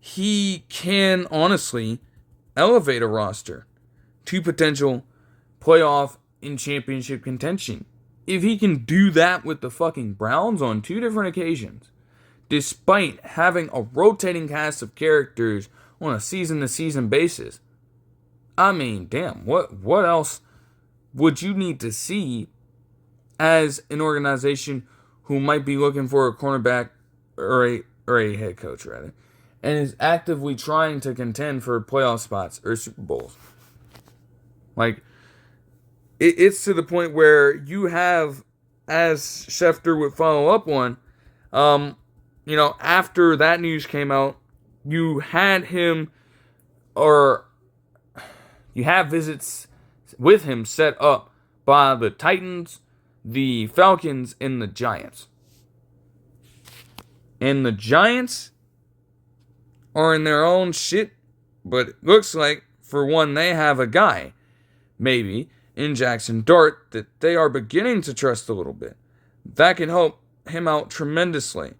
he can honestly elevate a roster to potential playoff and championship contention. If he can do that with the fucking Browns on 2 different occasions, despite having a rotating cast of characters on a season-to-season basis, I mean, damn, what else would you need to see as an organization who might be looking for a cornerback or a head coach, rather, and is actively trying to contend for playoff spots or Super Bowls? Like, it's to the point where you have, as Schefter would follow up on, after that news came out, you had him, or you have visits with him set up by the Titans, the Falcons, and the Giants. And the Giants are in their own shit, but it looks like, for one, they have a guy, maybe, in Jackson Dart that they are beginning to trust a little bit. That can help him out tremendously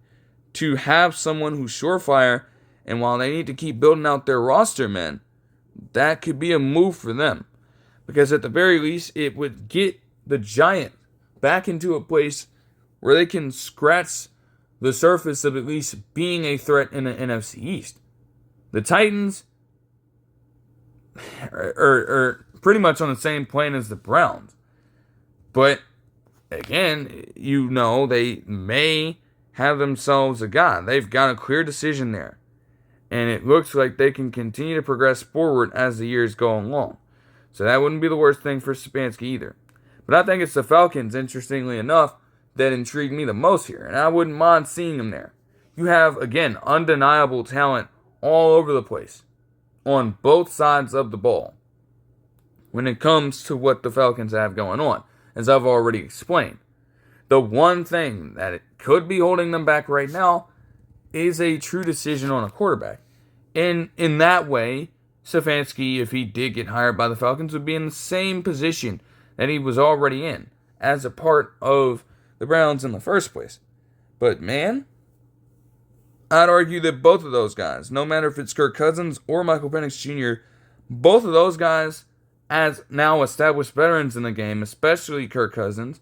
to have someone who's surefire, and while they need to keep building out their roster, man, that could be a move for them. Because at the very least, it would get the Giants back into a place where they can scratch the surface of at least being a threat in the NFC East. The Titans are pretty much on the same plane as the Browns. But, again, they may have themselves a guy. They've got a clear decision there. And it looks like they can continue to progress forward as the years go along. So that wouldn't be the worst thing for Stefanski either. But I think it's the Falcons, interestingly enough, that intrigue me the most here. And I wouldn't mind seeing them there. You have, again, undeniable talent all over the place on both sides of the ball when it comes to what the Falcons have going on, as I've already explained. The one thing that it could be holding them back right now is a true decision on a quarterback. And in that way, Stefanski, if he did get hired by the Falcons, would be in the same position that he was already in as a part of the Browns in the first place. But man, I'd argue that both of those guys, no matter if it's Kirk Cousins or Michael Penix Jr., both of those guys, as now established veterans in the game, especially Kirk Cousins,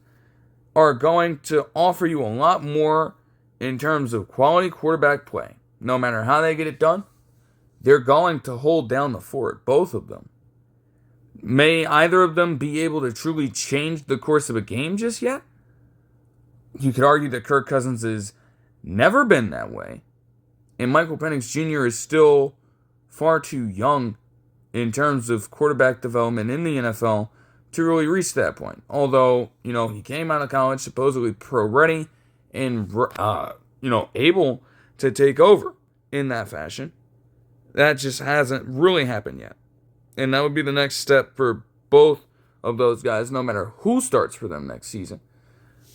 are going to offer you a lot more in terms of quality quarterback play. No matter how they get it done, they're going to hold down the fort, both of them. May either of them be able to truly change the course of a game just yet? You could argue that Kirk Cousins has never been that way, and Michael Penix Jr. is still far too young in terms of quarterback development in the NFL to really reach that point. Although, he came out of college supposedly pro-ready and, able to take over in that fashion. That just hasn't really happened yet. And that would be the next step for both of those guys, no matter who starts for them next season.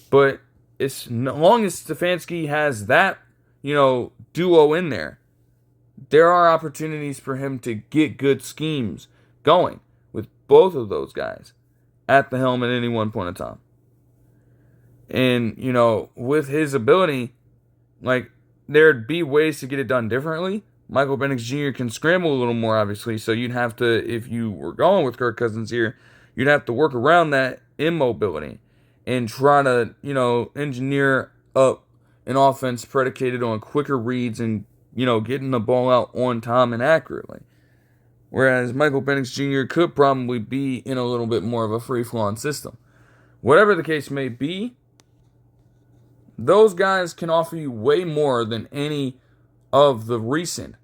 But as long as Stefanski has that, duo in there, there are opportunities for him to get good schemes going with both of those guys at the helm at any one point in time. And, with his ability, there'd be ways to get it done differently. Michael Penix Jr. can scramble a little more, obviously, so you'd have to, if you were going with Kirk Cousins here, you'd have to work around that immobility and try to, engineer up an offense predicated on quicker reads and, getting the ball out on time and accurately. Whereas Michael Penix Jr. could probably be in a little bit more of a free-flowing system. Whatever the case may be, those guys can offer you way more than any of the recent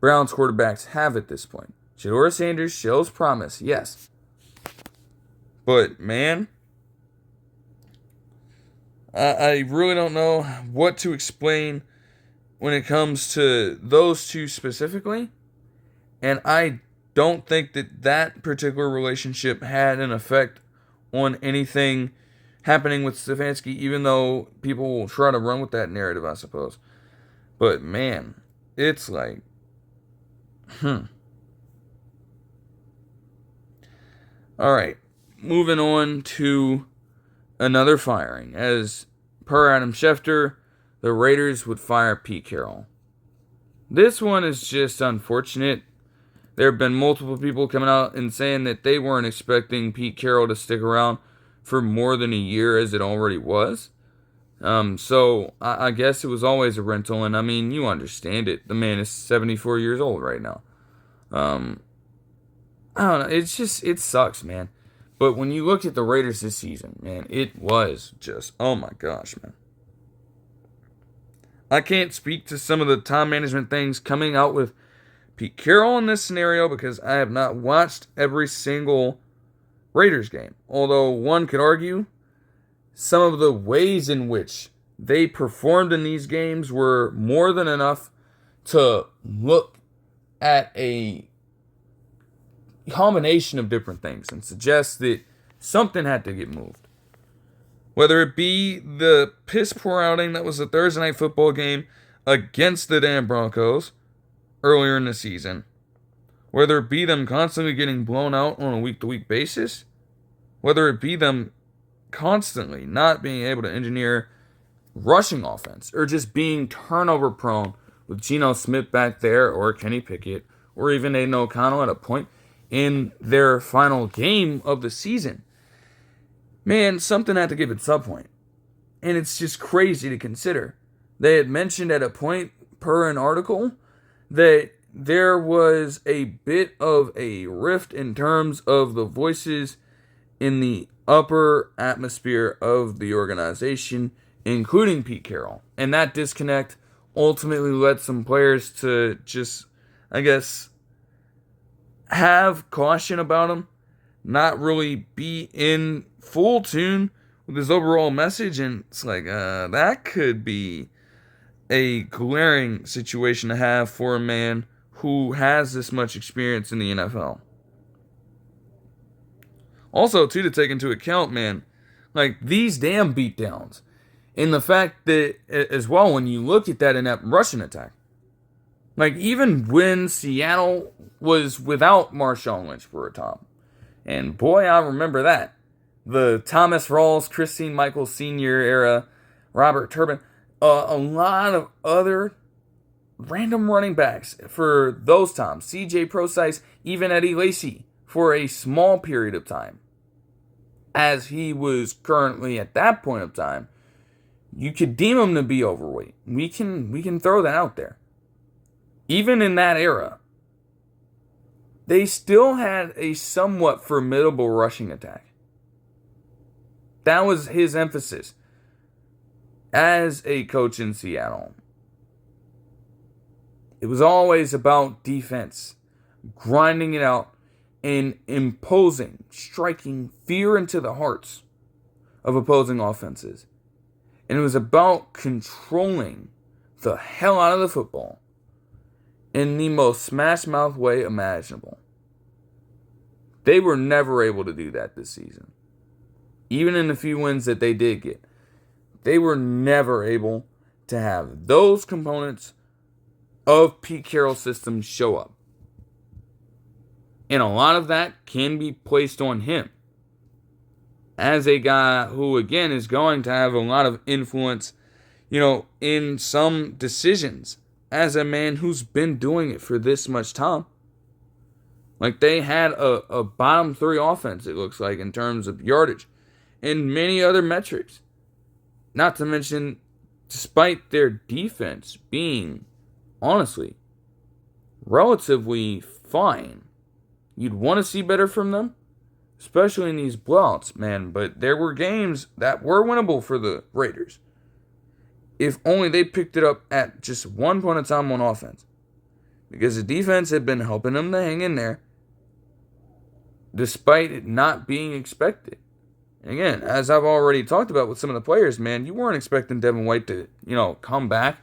Browns quarterbacks have at this point. Shedeur Sanders shows promise, yes. But, man, I really don't know what to explain when it comes to those two specifically. And I don't think that particular relationship had an effect on anything happening with Stefanski, even though people will try to run with that narrative, I suppose. But, man, it's like, Alright, moving on to another firing. As per Adam Schefter, the Raiders would fire Pete Carroll. This one is just unfortunate. There have been multiple people coming out and saying that they weren't expecting Pete Carroll to stick around for more than a year as it already was. So I guess it was always a rental, and I mean, you understand it. The man is 74 years old right now. Um, I don't know. It sucks, man. But when you look at the Raiders this season, man, it was just, oh my gosh, man. I can't speak to some of the time management things coming out with Pete Carroll in this scenario because I have not watched every single Raiders game. Although one could argue some of the ways in which they performed in these games were more than enough to look at a combination of different things and suggest that something had to get moved. Whether it be the piss poor outing that was a Thursday night football game against the damn Broncos earlier in the season, whether it be them constantly getting blown out on a week-to-week basis, whether it be them constantly not being able to engineer rushing offense or just being turnover prone with Geno Smith back there or Kenny Pickett or even Aiden O'Connell at a point in their final game of the season. Man, something had to give at some point. And it's just crazy to consider. They had mentioned at a point per an article that there was a bit of a rift in terms of the voices in the upper atmosphere of the organization, including Pete Carroll. And that disconnect ultimately led some players to just, I guess, have caution about him, not really be in full tune with his overall message, and it's like, that could be a glaring situation to have for a man who has this much experience in the NFL. Also, too, to take into account, man, like these damn beatdowns, and the fact that, as well, when you look at that inept rushing attack, like even when Seattle was without Marshawn Lynch for a time, and boy, I remember that. The Thomas Rawls, Christine Michael Sr. era, Robert Turbin, a lot of other random running backs for those times. CJ Procise, even Eddie Lacy for a small period of time. As he was currently at that point of time, you could deem him to be overweight. We can throw that out there. Even in that era, they still had a somewhat formidable rushing attack. That was his emphasis as a coach in Seattle. It was always about defense, grinding it out, and imposing, striking fear into the hearts of opposing offenses. And it was about controlling the hell out of the football in the most smash-mouth way imaginable. They were never able to do that this season. Even in the few wins that they did get, they were never able to have those components of Pete Carroll's system show up. And a lot of that can be placed on him as a guy who, again, is going to have a lot of influence, in some decisions as a man who's been doing it for this much time. Like, they had a bottom three offense, it looks like, in terms of yardage and many other metrics. Not to mention, despite their defense being, honestly, relatively fine, you'd want to see better from them, especially in these blowouts, man. But there were games that were winnable for the Raiders, if only they picked it up at just one point of time on offense. Because the defense had been helping them to hang in there, despite it not being expected. And again, as I've already talked about with some of the players, man, you weren't expecting Devin White to, come back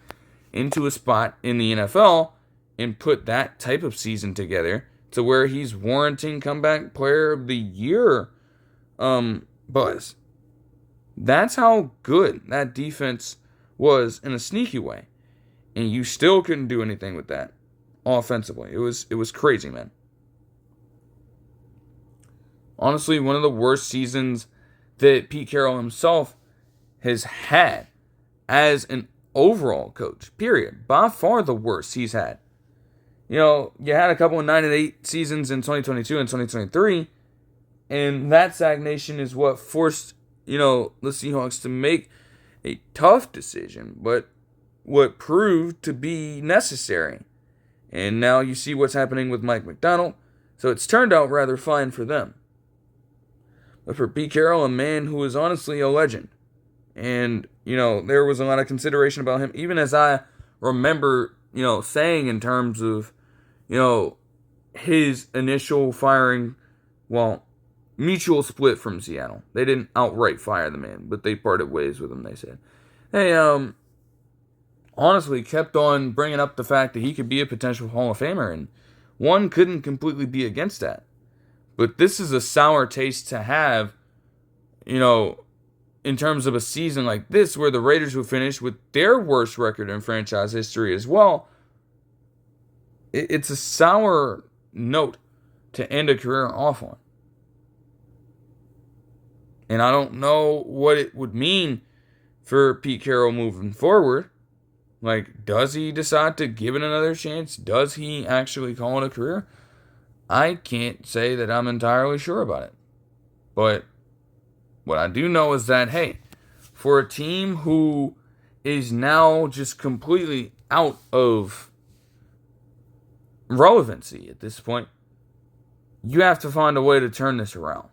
into a spot in the NFL and put that type of season together to where he's warranting comeback player of the year buzz. That's how good that defense was in a sneaky way. And you still couldn't do anything with that offensively. It was crazy, man. Honestly, one of the worst seasons that Pete Carroll himself has had as an overall coach, period. By far the worst he's had. You had a couple of 9-8 seasons in 2022 and 2023, and that stagnation is what forced, the Seahawks to make a tough decision, but what proved to be necessary. And now you see what's happening with Mike McDonald, so it's turned out rather fine for them. But for Pete Carroll, a man who is honestly a legend, and, there was a lot of consideration about him, even as I remember, saying in terms of, his initial firing, mutual split from Seattle. They didn't outright fire the man, but they parted ways with him, they said. Hey, honestly kept on bringing up the fact that he could be a potential Hall of Famer, and one couldn't completely be against that. But this is a sour taste to have, in terms of a season like this where the Raiders will finish with their worst record in franchise history as well. It's a sour note to end a career off on. And I don't know what it would mean for Pete Carroll moving forward. Does he decide to give it another chance? Does he actually call it a career? I can't say that I'm entirely sure about it. But what I do know is that, hey, for a team who is now just completely out of relevancy at this point, you have to find a way to turn this around.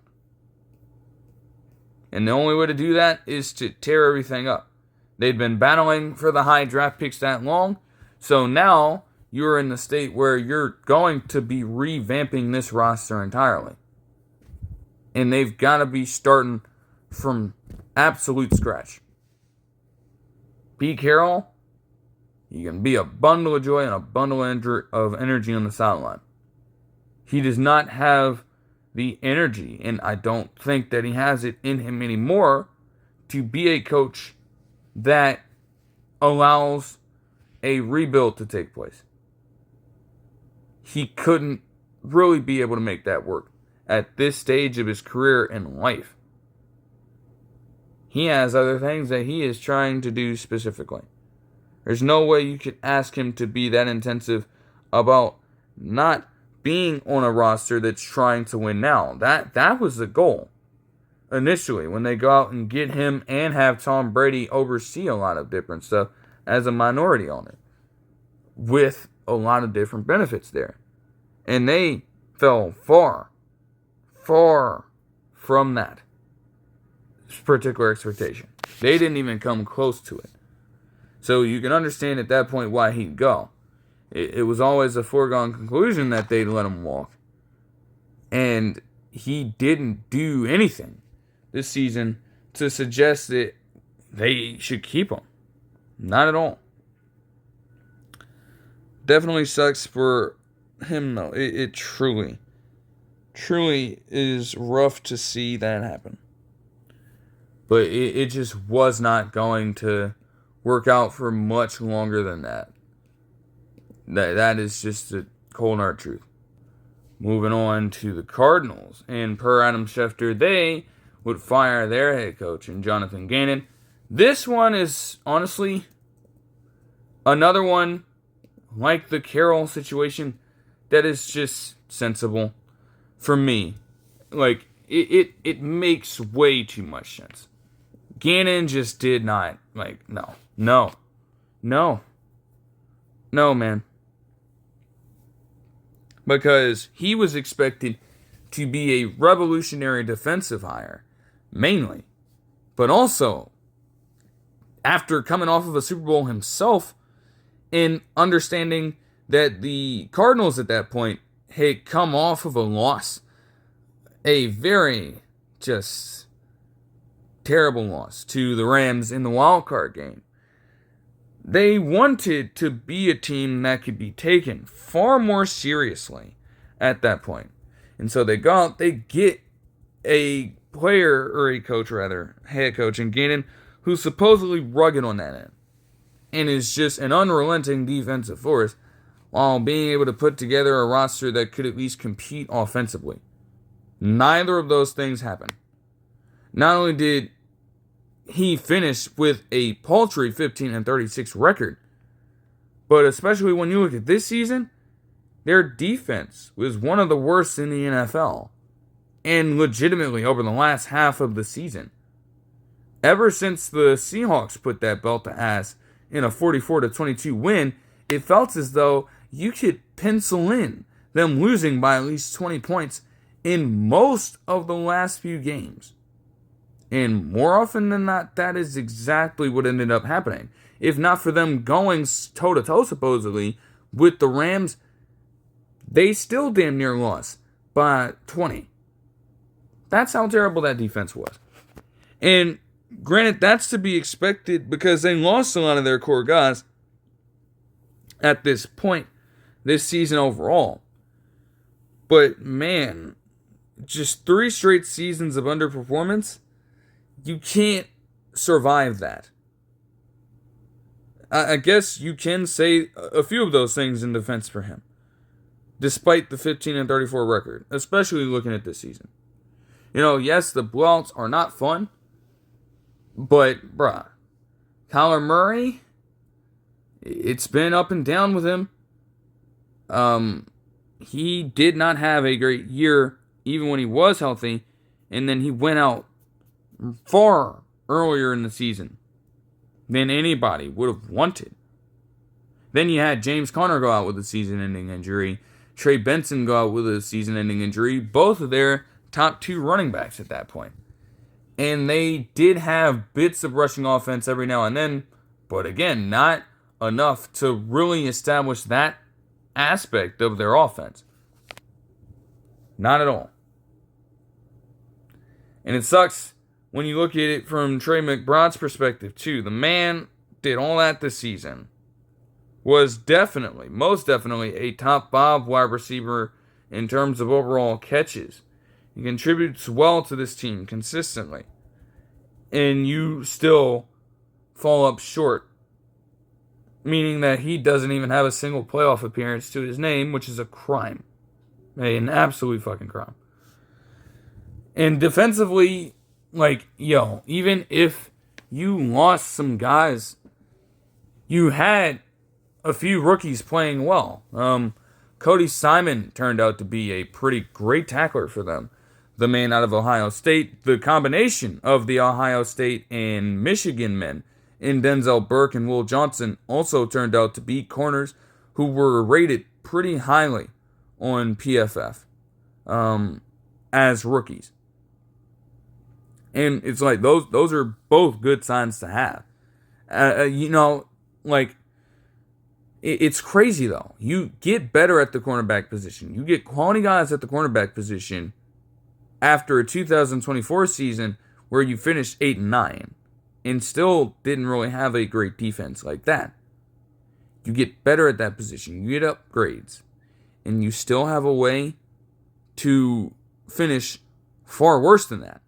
And the only way to do that is to tear everything up. They'd been battling for the high draft picks that long, so now you're in the state where you're going to be revamping this roster entirely. And they've got to be starting from absolute scratch. Pete Carroll, you can be a bundle of joy and a bundle of energy on the sideline. He does not have the energy, and I don't think that he has it in him anymore, to be a coach that allows a rebuild to take place. He couldn't really be able to make that work at this stage of his career and life. He has other things that he is trying to do specifically. There's no way you could ask him to be that intensive about not being on a roster that's trying to win now. That was the goal initially when they go out and get him and have Tom Brady oversee a lot of different stuff as a minority owner with a lot of different benefits there. And they fell far, far from that particular expectation. They didn't even come close to it. So you can understand at that point why he'd go. It was always a foregone conclusion that they'd let him walk. And he didn't do anything this season to suggest that they should keep him. Not at all. Definitely sucks for him, though. It truly is rough to see that happen. But it just was not going to work out for much longer than that. That is just the cold hard truth. Moving on to the Cardinals. And per Adam Schefter, they would fire their head coach and Jonathan Gannon. This one is honestly another one like the Carroll situation that is just sensible for me. It makes way too much sense. Gannon just did not, no, man. Because he was expected to be a revolutionary defensive hire, mainly. But also, after coming off of a Super Bowl himself, and understanding that the Cardinals at that point had come off of a loss, a very just terrible loss to the Rams in the wild card game. They wanted to be a team that could be taken far more seriously at that point. And so they go out, they get a player, or a coach rather, head coach in Gannon, who's supposedly rugged on that end and is just an unrelenting defensive force while being able to put together a roster that could at least compete offensively. Neither of those things happened. Not only did he finished with a paltry 15-36 record. But especially when you look at this season, their defense was one of the worst in the NFL. And legitimately over the last half of the season. Ever since the Seahawks put that belt to ass in a 44-22 win, it felt as though you could pencil in them losing by at least 20 points in most of the last few games. And more often than not, that is exactly what ended up happening. If not for them going toe-to-toe, supposedly, with the Rams, they still damn near lost by 20. That's how terrible that defense was. And granted, that's to be expected because they lost a lot of their core guys at this point this season overall. But man, just 3 straight seasons of underperformance, you can't survive that. I guess you can say a few of those things in defense for him, despite the 15-34 record, especially looking at this season. You know, yes, the blowouts are not fun, but, bruh, Kyler Murray, it's been up and down with him. He did not have a great year, even when he was healthy, and then he went out far earlier in the season than anybody would have wanted. Then you had James Conner go out with a season-ending injury, Trey Benson go out with a season-ending injury, both of their top 2 running backs at that point. And they did have bits of rushing offense every now and then, but again, not enough to really establish that aspect of their offense. Not at all. And it sucks when you look at it from Trey McBride's perspective, too. The man did all that this season. Was definitely, most definitely, a top 5 wide receiver in terms of overall catches. He contributes well to this team consistently. And you still fall up short. Meaning that he doesn't even have a single playoff appearance to his name, which is a crime. An absolute fucking crime. And defensively, even if you lost some guys, you had a few rookies playing well. Cody Simon turned out to be a pretty great tackler for them. The man out of Ohio State, the combination of the Ohio State and Michigan men in Denzel Burke and Will Johnson also turned out to be corners who were rated pretty highly on PFF as rookies. And it's like those are both good signs to have. It's crazy though. You get better at the cornerback position. You get quality guys at the cornerback position after a 2024 season where you finished 8-9 and still didn't really have a great defense like that. You get better at that position. You get upgrades. And you still have a way to finish far worse than that.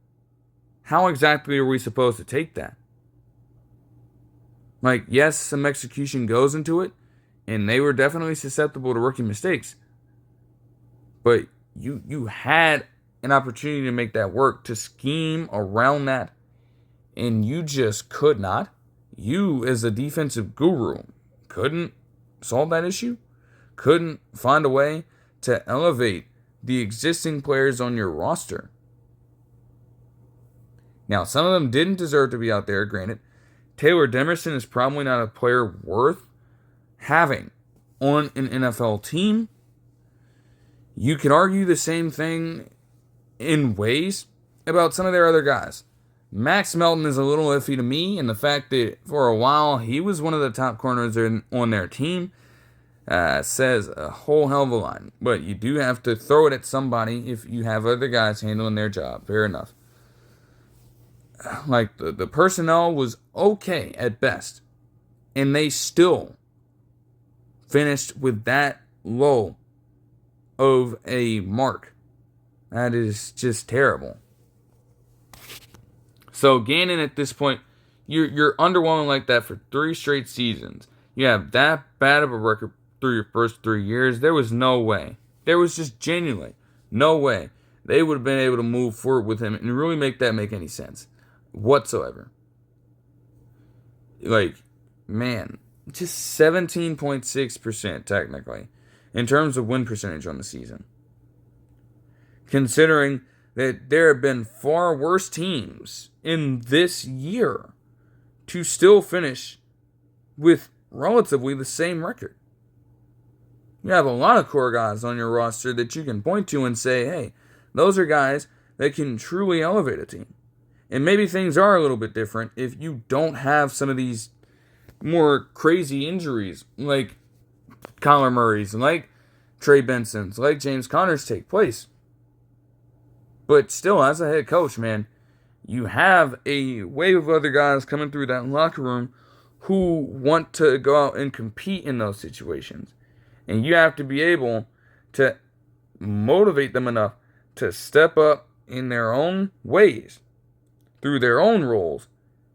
How exactly are we supposed to take that? Yes, some execution goes into it, and they were definitely susceptible to rookie mistakes. But you had an opportunity to make that work, to scheme around that, and you just could not. You, as a defensive guru, couldn't solve that issue, couldn't find a way to elevate the existing players on your roster. Now, some of them didn't deserve to be out there, granted. Taylor Demerson is probably not a player worth having on an NFL team. You could argue the same thing in ways about some of their other guys. Max Melton is a little iffy to me, and the fact that for a while he was one of the top corners on their team says a whole hell of a lot. But you do have to throw it at somebody if you have other guys handling their job. Fair enough. The personnel was okay at best, and they still finished with that low of a mark. That is just terrible. So Gannon at this point, you're underwhelming like that for 3 straight seasons. You have that bad of a record through your first 3 years. There was no way. There was just genuinely no way they would have been able to move forward with him and really make that make any sense whatsoever. Man, just 17.6% technically in terms of win percentage on the season. Considering that there have been far worse teams in this year to still finish with relatively the same record. You have a lot of core guys on your roster that you can point to and say, hey, those are guys that can truly elevate a team. And maybe things are a little bit different if you don't have some of these more crazy injuries like Kyler Murray's, like Trey Benson's, like James Conner's take place. But still, as a head coach, man, you have a wave of other guys coming through that locker room who want to go out and compete in those situations. And you have to be able to motivate them enough to step up in their own ways, through their own roles,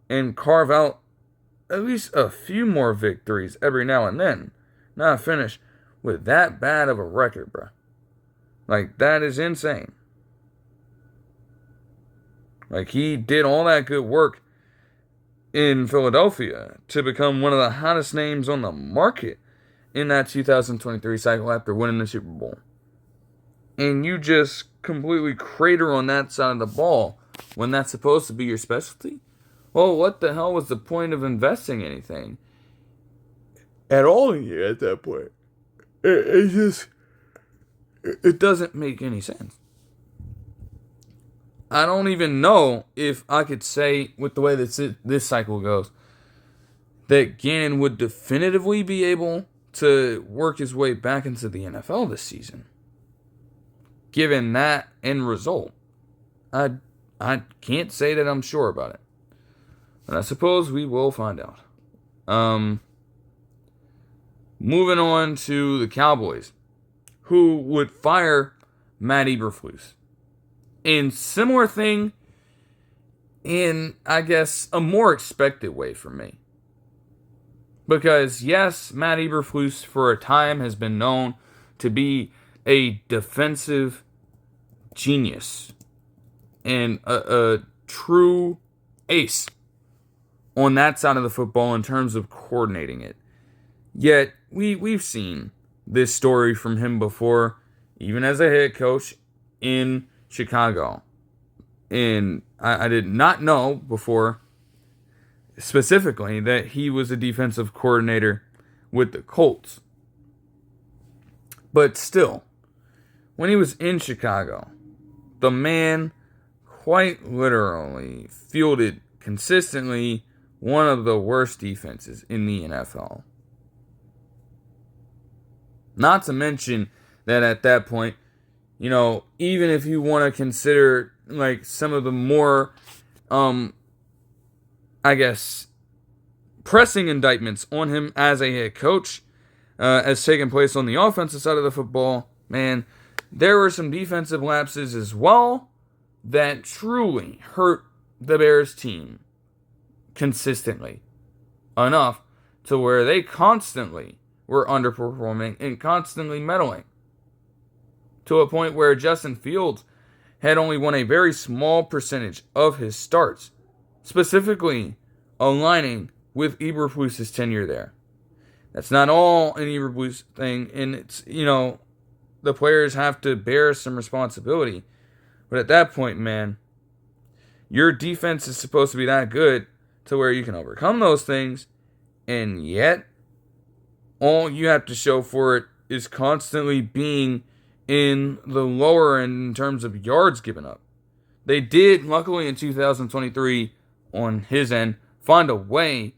and carve out at least a few more victories every now and then. Not finish with that bad of a record, bro. That is insane. He did all that good work in Philadelphia to become one of the hottest names on the market in that 2023 cycle after winning the Super Bowl. And you just completely crater on that side of the ball when that's supposed to be your specialty? Well, what the hell was the point of investing anything at all in you at that point? It doesn't make any sense. I don't even know if I could say, with the way that this cycle goes, that Gannon would definitively be able to work his way back into the NFL this season. Given that end result, I can't say that I'm sure about it. But I suppose we will find out. Moving on to the Cowboys, who would fire Matt Eberflus. And similar thing in, I guess, a more expected way for me. Because, yes, Matt Eberflus for a time has been known to be a defensive genius and a true ace on that side of the football in terms of coordinating it. Yet, we've seen this story from him before, even as a head coach in Chicago. And I did not know before, specifically, that he was a defensive coordinator with the Colts. But still, when he was in Chicago, the man quite literally fielded consistently one of the worst defenses in the NFL. Not to mention that at that point, even if you want to consider some of the more, pressing indictments on him as a head coach, as taking place on the offensive side of the football, man, there were some defensive lapses as well that truly hurt the Bears team consistently enough to where they constantly were underperforming and constantly meddling, to a point where Justin Fields had only won a very small percentage of his starts, specifically aligning with Eberflus' tenure there. That's not all an Eberflus thing, and it's, the players have to bear some responsibility. But at that point, man, your defense is supposed to be that good to where you can overcome those things, and yet all you have to show for it is constantly being in the lower end in terms of yards given up. They did, luckily in 2023, on his end, find a way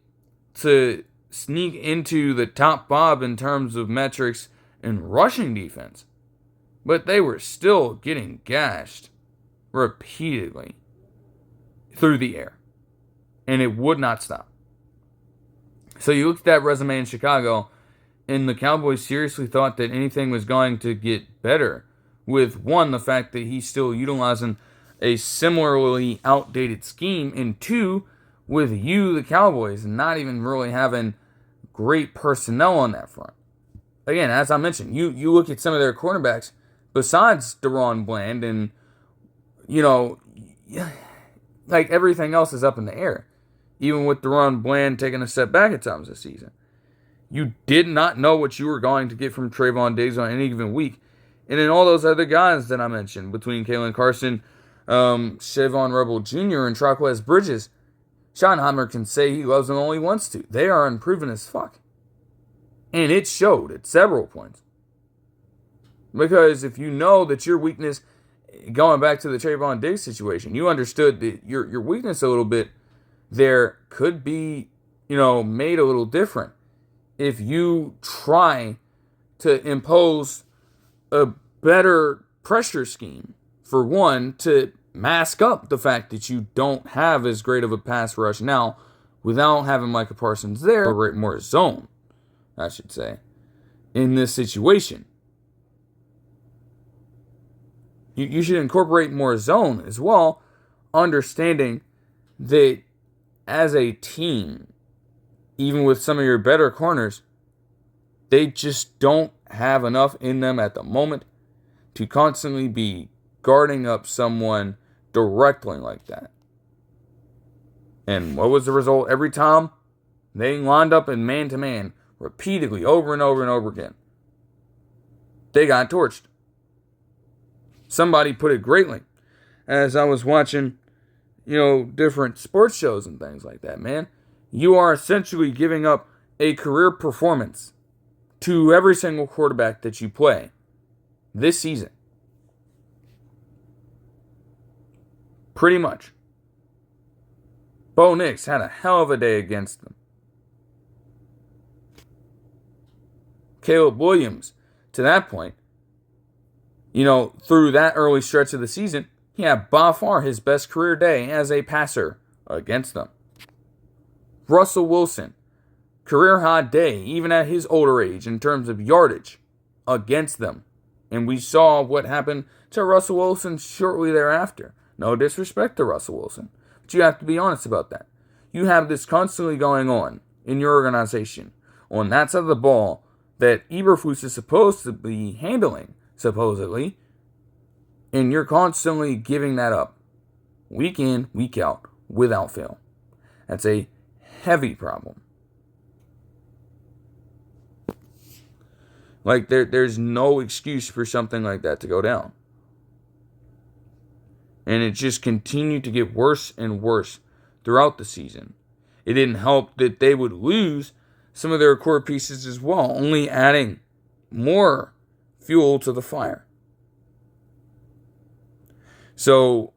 to sneak into the top five in terms of metrics in rushing defense. But they were still getting gashed repeatedly through the air. And it would not stop. So you look at that resume in Chicago, and the Cowboys seriously thought that anything was going to get better with, one, the fact that he's still utilizing a similarly outdated scheme, and two, with the Cowboys, not even really having great personnel on that front. Again, as I mentioned, you look at some of their cornerbacks, besides DaRon Bland, and, everything else is up in the air. even with DaRon Bland taking a step back at times this season. You did not know what you were going to get from Trayvon Diggs on any given week. And then all those other guys that I mentioned, between Kalen Carson, Shavon Rebel Jr., and Traquez Bridges, Schottenheimer can say he loves them only wants to. They are unproven as fuck. And it showed at several points. Because if you know that your weakness, going back to the Trayvon Diggs situation, you understood that your weakness a little bit there could be, made a little different if you try to impose a better pressure scheme, for one, to mask up the fact that you don't have as great of a pass rush now without having Micah Parsons there, or more zone, I should say, in this situation. You should incorporate more zone as well, understanding that as a team, even with some of your better corners, they just don't have enough in them at the moment to constantly be guarding up someone directly like that. And what was the result every time? They lined up in man-to-man repeatedly over and over and over again. They got torched. Somebody put it greatly as I was watching, different sports shows and things like that, man. You are essentially giving up a career performance to every single quarterback that you play this season. Pretty much. Bo Nix had a hell of a day against them. Caleb Williams, to that point, through that early stretch of the season, he had by far his best career day as a passer against them. Russell Wilson, career high day, even at his older age, in terms of yardage against them. And we saw what happened to Russell Wilson shortly thereafter. No disrespect to Russell Wilson, but you have to be honest about that. You have this constantly going on in your organization on that side of the ball that Eberflus is supposed to be handling, supposedly, and you're constantly giving that up week in, week out, without fail. That's a heavy problem. Like, there's no excuse for something like that to go down. And it just continued to get worse and worse throughout the season. It didn't help that they would lose some of their core pieces as well, only adding more fuel to the fire. So,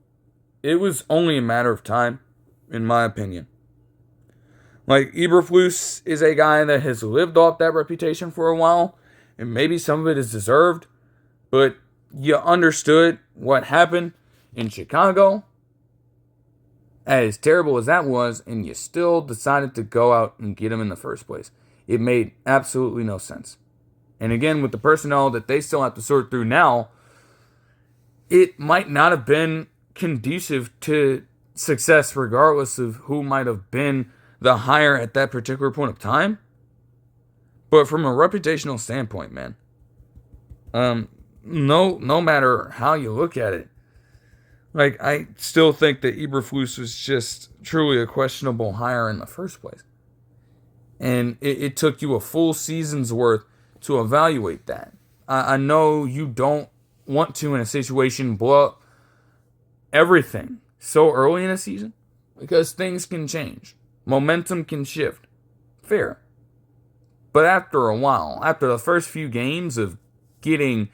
it was only a matter of time, in my opinion. Like, Eberflus is a guy that has lived off that reputation for a while, and maybe some of it is deserved, but you understood what happened in Chicago, as terrible as that was, and you still decided to go out and get him in the first place. It made absolutely no sense. And again, with the personnel that they still have to sort through now, it might not have been conducive to success regardless of who might have been the hire at that particular point of time. But from a reputational standpoint, man, no matter how you look at it, like, I still think that Eberflus was just truly a questionable hire in the first place. And it took you a full season's worth to evaluate that. I know you don't want to, in a situation, blow up everything so early in a season, because things can change. Momentum can shift. Fair. But after a while, after the first few games of getting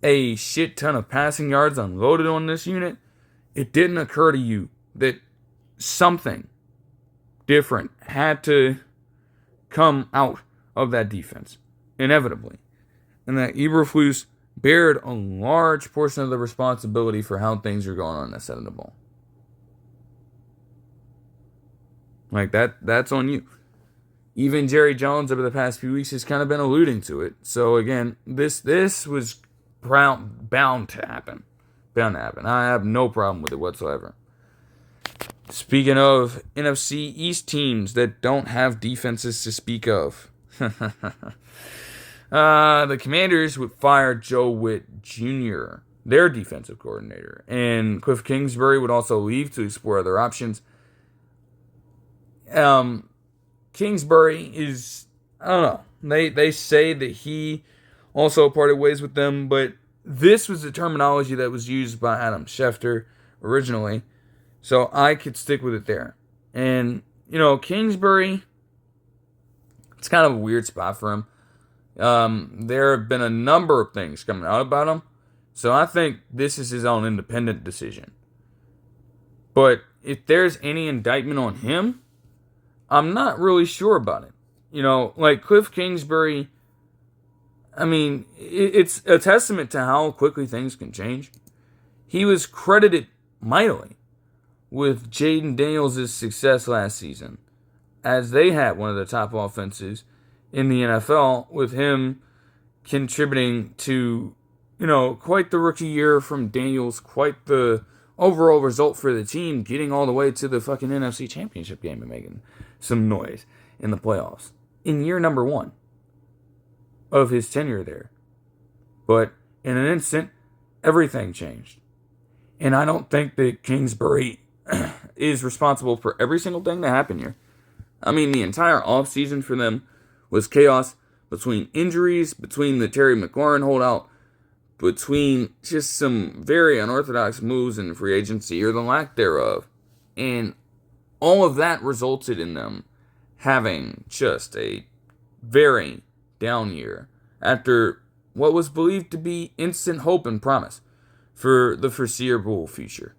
a shit ton of passing yards unloaded on this unit, it didn't occur to you that something different had to come out of that defense, inevitably. And that Eberflus bared a large portion of the responsibility for how things are going on that side of the ball. Like, that's on you. Even Jerry Jones over the past few weeks has kind of been alluding to it. So again, this was bound to happen. Bound to happen. I have no problem with it whatsoever. Speaking of NFC East teams that don't have defenses to speak of. The Commanders would fire Joe Whitt Jr., their defensive coordinator. And Kliff Kingsbury would also leave to explore other options. Kingsbury is, I don't know. They say that he also parted ways with them, but this was the terminology that was used by Adam Schefter originally, so I could stick with it there. And, Kingsbury, it's kind of a weird spot for him. There have been a number of things coming out about him, so I think this is his own independent decision. But if there's any indictment on him, I'm not really sure about it. Like Kliff Kingsbury, it's a testament to how quickly things can change. He was credited mightily with Jaden Daniels' success last season, as they had one of the top offenses in the NFL, with him contributing to, quite the rookie year from Daniels, quite the overall result for the team, getting all the way to the fucking NFC Championship game and making some noise in the playoffs in year number 1 of his tenure there. But in an instant, everything changed. And I don't think that Kingsbury is responsible for every single thing that happened here. The entire offseason for them was chaos between injuries, between the Terry McLaurin holdout, between just some very unorthodox moves in free agency, or the lack thereof. And all of that resulted in them having just a very down year after what was believed to be instant hope and promise for the foreseeable future.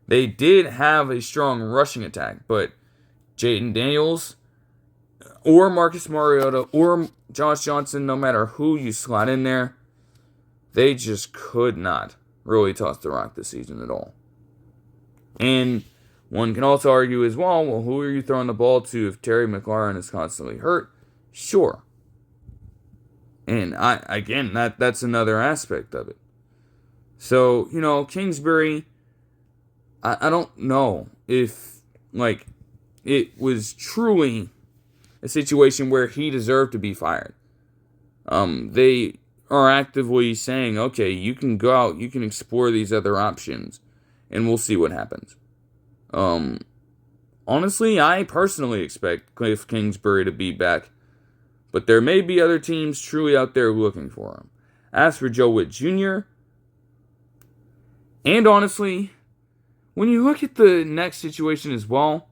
They did have a strong rushing attack, but Jaden Daniels or Marcus Mariota or Josh Johnson, no matter who you slot in there, they just could not really toss the rock this season at all. And one can also argue as well, who are you throwing the ball to if Terry McLaurin is constantly hurt? Sure. And that's another aspect of it. So, Kingsbury, I don't know if, it was truly a situation where he deserved to be fired. They are actively saying, okay, you can go out, you can explore these other options, and we'll see what happens. Honestly, I personally expect Kliff Kingsbury to be back, but there may be other teams truly out there looking for him. As for Joe Whitt Jr., and honestly, when you look at the next situation as well,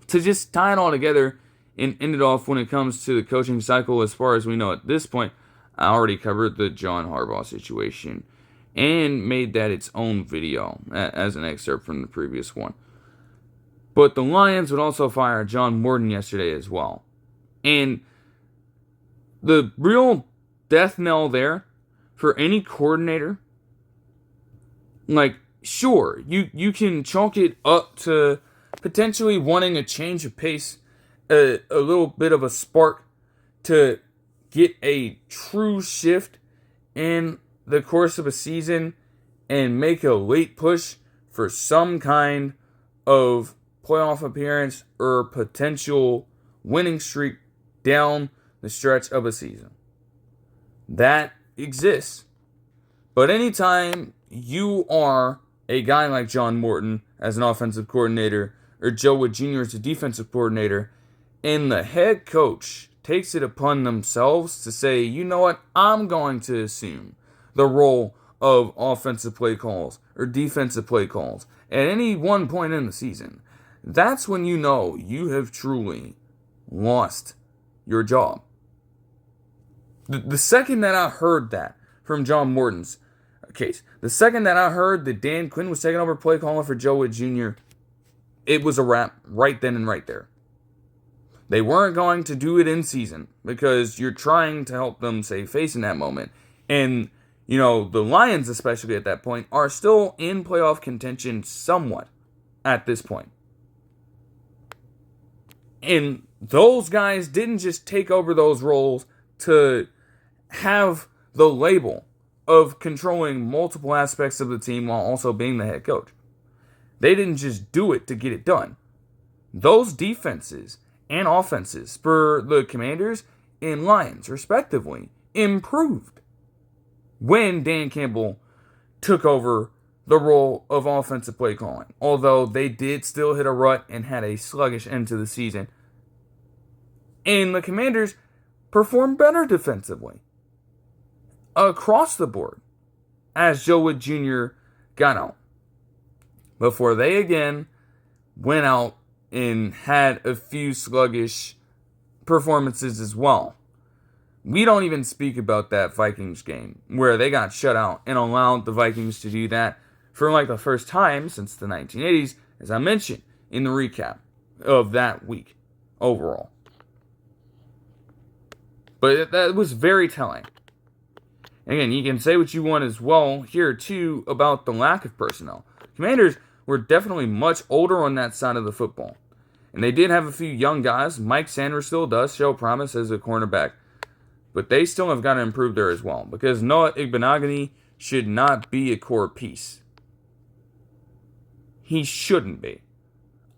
to just tie it all together and end it off when it comes to the coaching cycle, as far as we know at this point, I already covered the John Harbaugh situation and made that its own video as an excerpt from the previous one. But the Lions would also fire John Morton yesterday as well. And the real death knell there for any coordinator, sure, you can chalk it up to potentially wanting a change of pace, a little bit of a spark to get a true shift in the course of a season and make a late push for some kind of playoff appearance or potential winning streak down the stretch of a season. That exists. But anytime you are a guy like John Morton as an offensive coordinator, or Joe Whitt Jr. as a defensive coordinator, and the head coach takes it upon themselves to say, you know what, I'm going to assume the role of offensive play calls or defensive play calls at any one point in the season, that's when you know you have truly lost your job. The second that I heard that from John Morton's case, the second that I heard that Dan Quinn was taking over play calling for Joe Whitt Jr., it was a wrap right then and right there. They weren't going to do it in season because you're trying to help them save face in that moment. And, the Lions, especially at that point, are still in playoff contention somewhat at this point. And those guys didn't just take over those roles to have the label of controlling multiple aspects of the team while also being the head coach. They didn't just do it to get it done. Those defenses and offenses for the Commanders and Lions, respectively, improved when Dan Campbell took over the role of offensive play calling, although they did still hit a rut and had a sluggish end to the season. And the Commanders performed better defensively across the board as Joe Whitt Jr. got out, before they again went out and had a few sluggish performances as well. We don't even speak about that Vikings game where they got shut out and allowed the Vikings to do that for like the first time since the 1980s, as I mentioned in the recap of that week overall. But that was very telling. Again, you can say what you want as well here too about the lack of personnel. Commanders were definitely much older on that side of the football. And they did have a few young guys. Mike Sanders still does show promise as a cornerback. But they still have got to improve there as well, because Noah Igbenogany should not be a core piece. He shouldn't be.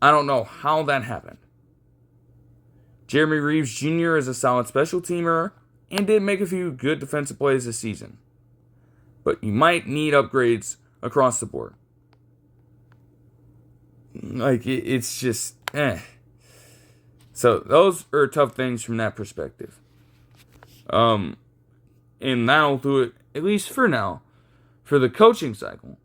I don't know how that happened. Jeremy Reeves Jr. is a solid special teamer and did make a few good defensive plays this season. But you might need upgrades across the board. Like, it's just, So those are tough things from that perspective. And that'll do it, at least for now, for the coaching cycle.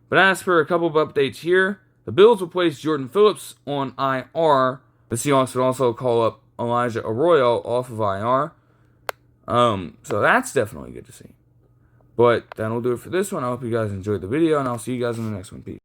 But as for a couple of updates here, the Bills will place Jordan Phillips on IR. The Seahawks would also call up Elijah Arroyo off of IR. So that's definitely good to see. But that'll do it for this one. I hope you guys enjoyed the video, and I'll see you guys in the next one. Peace.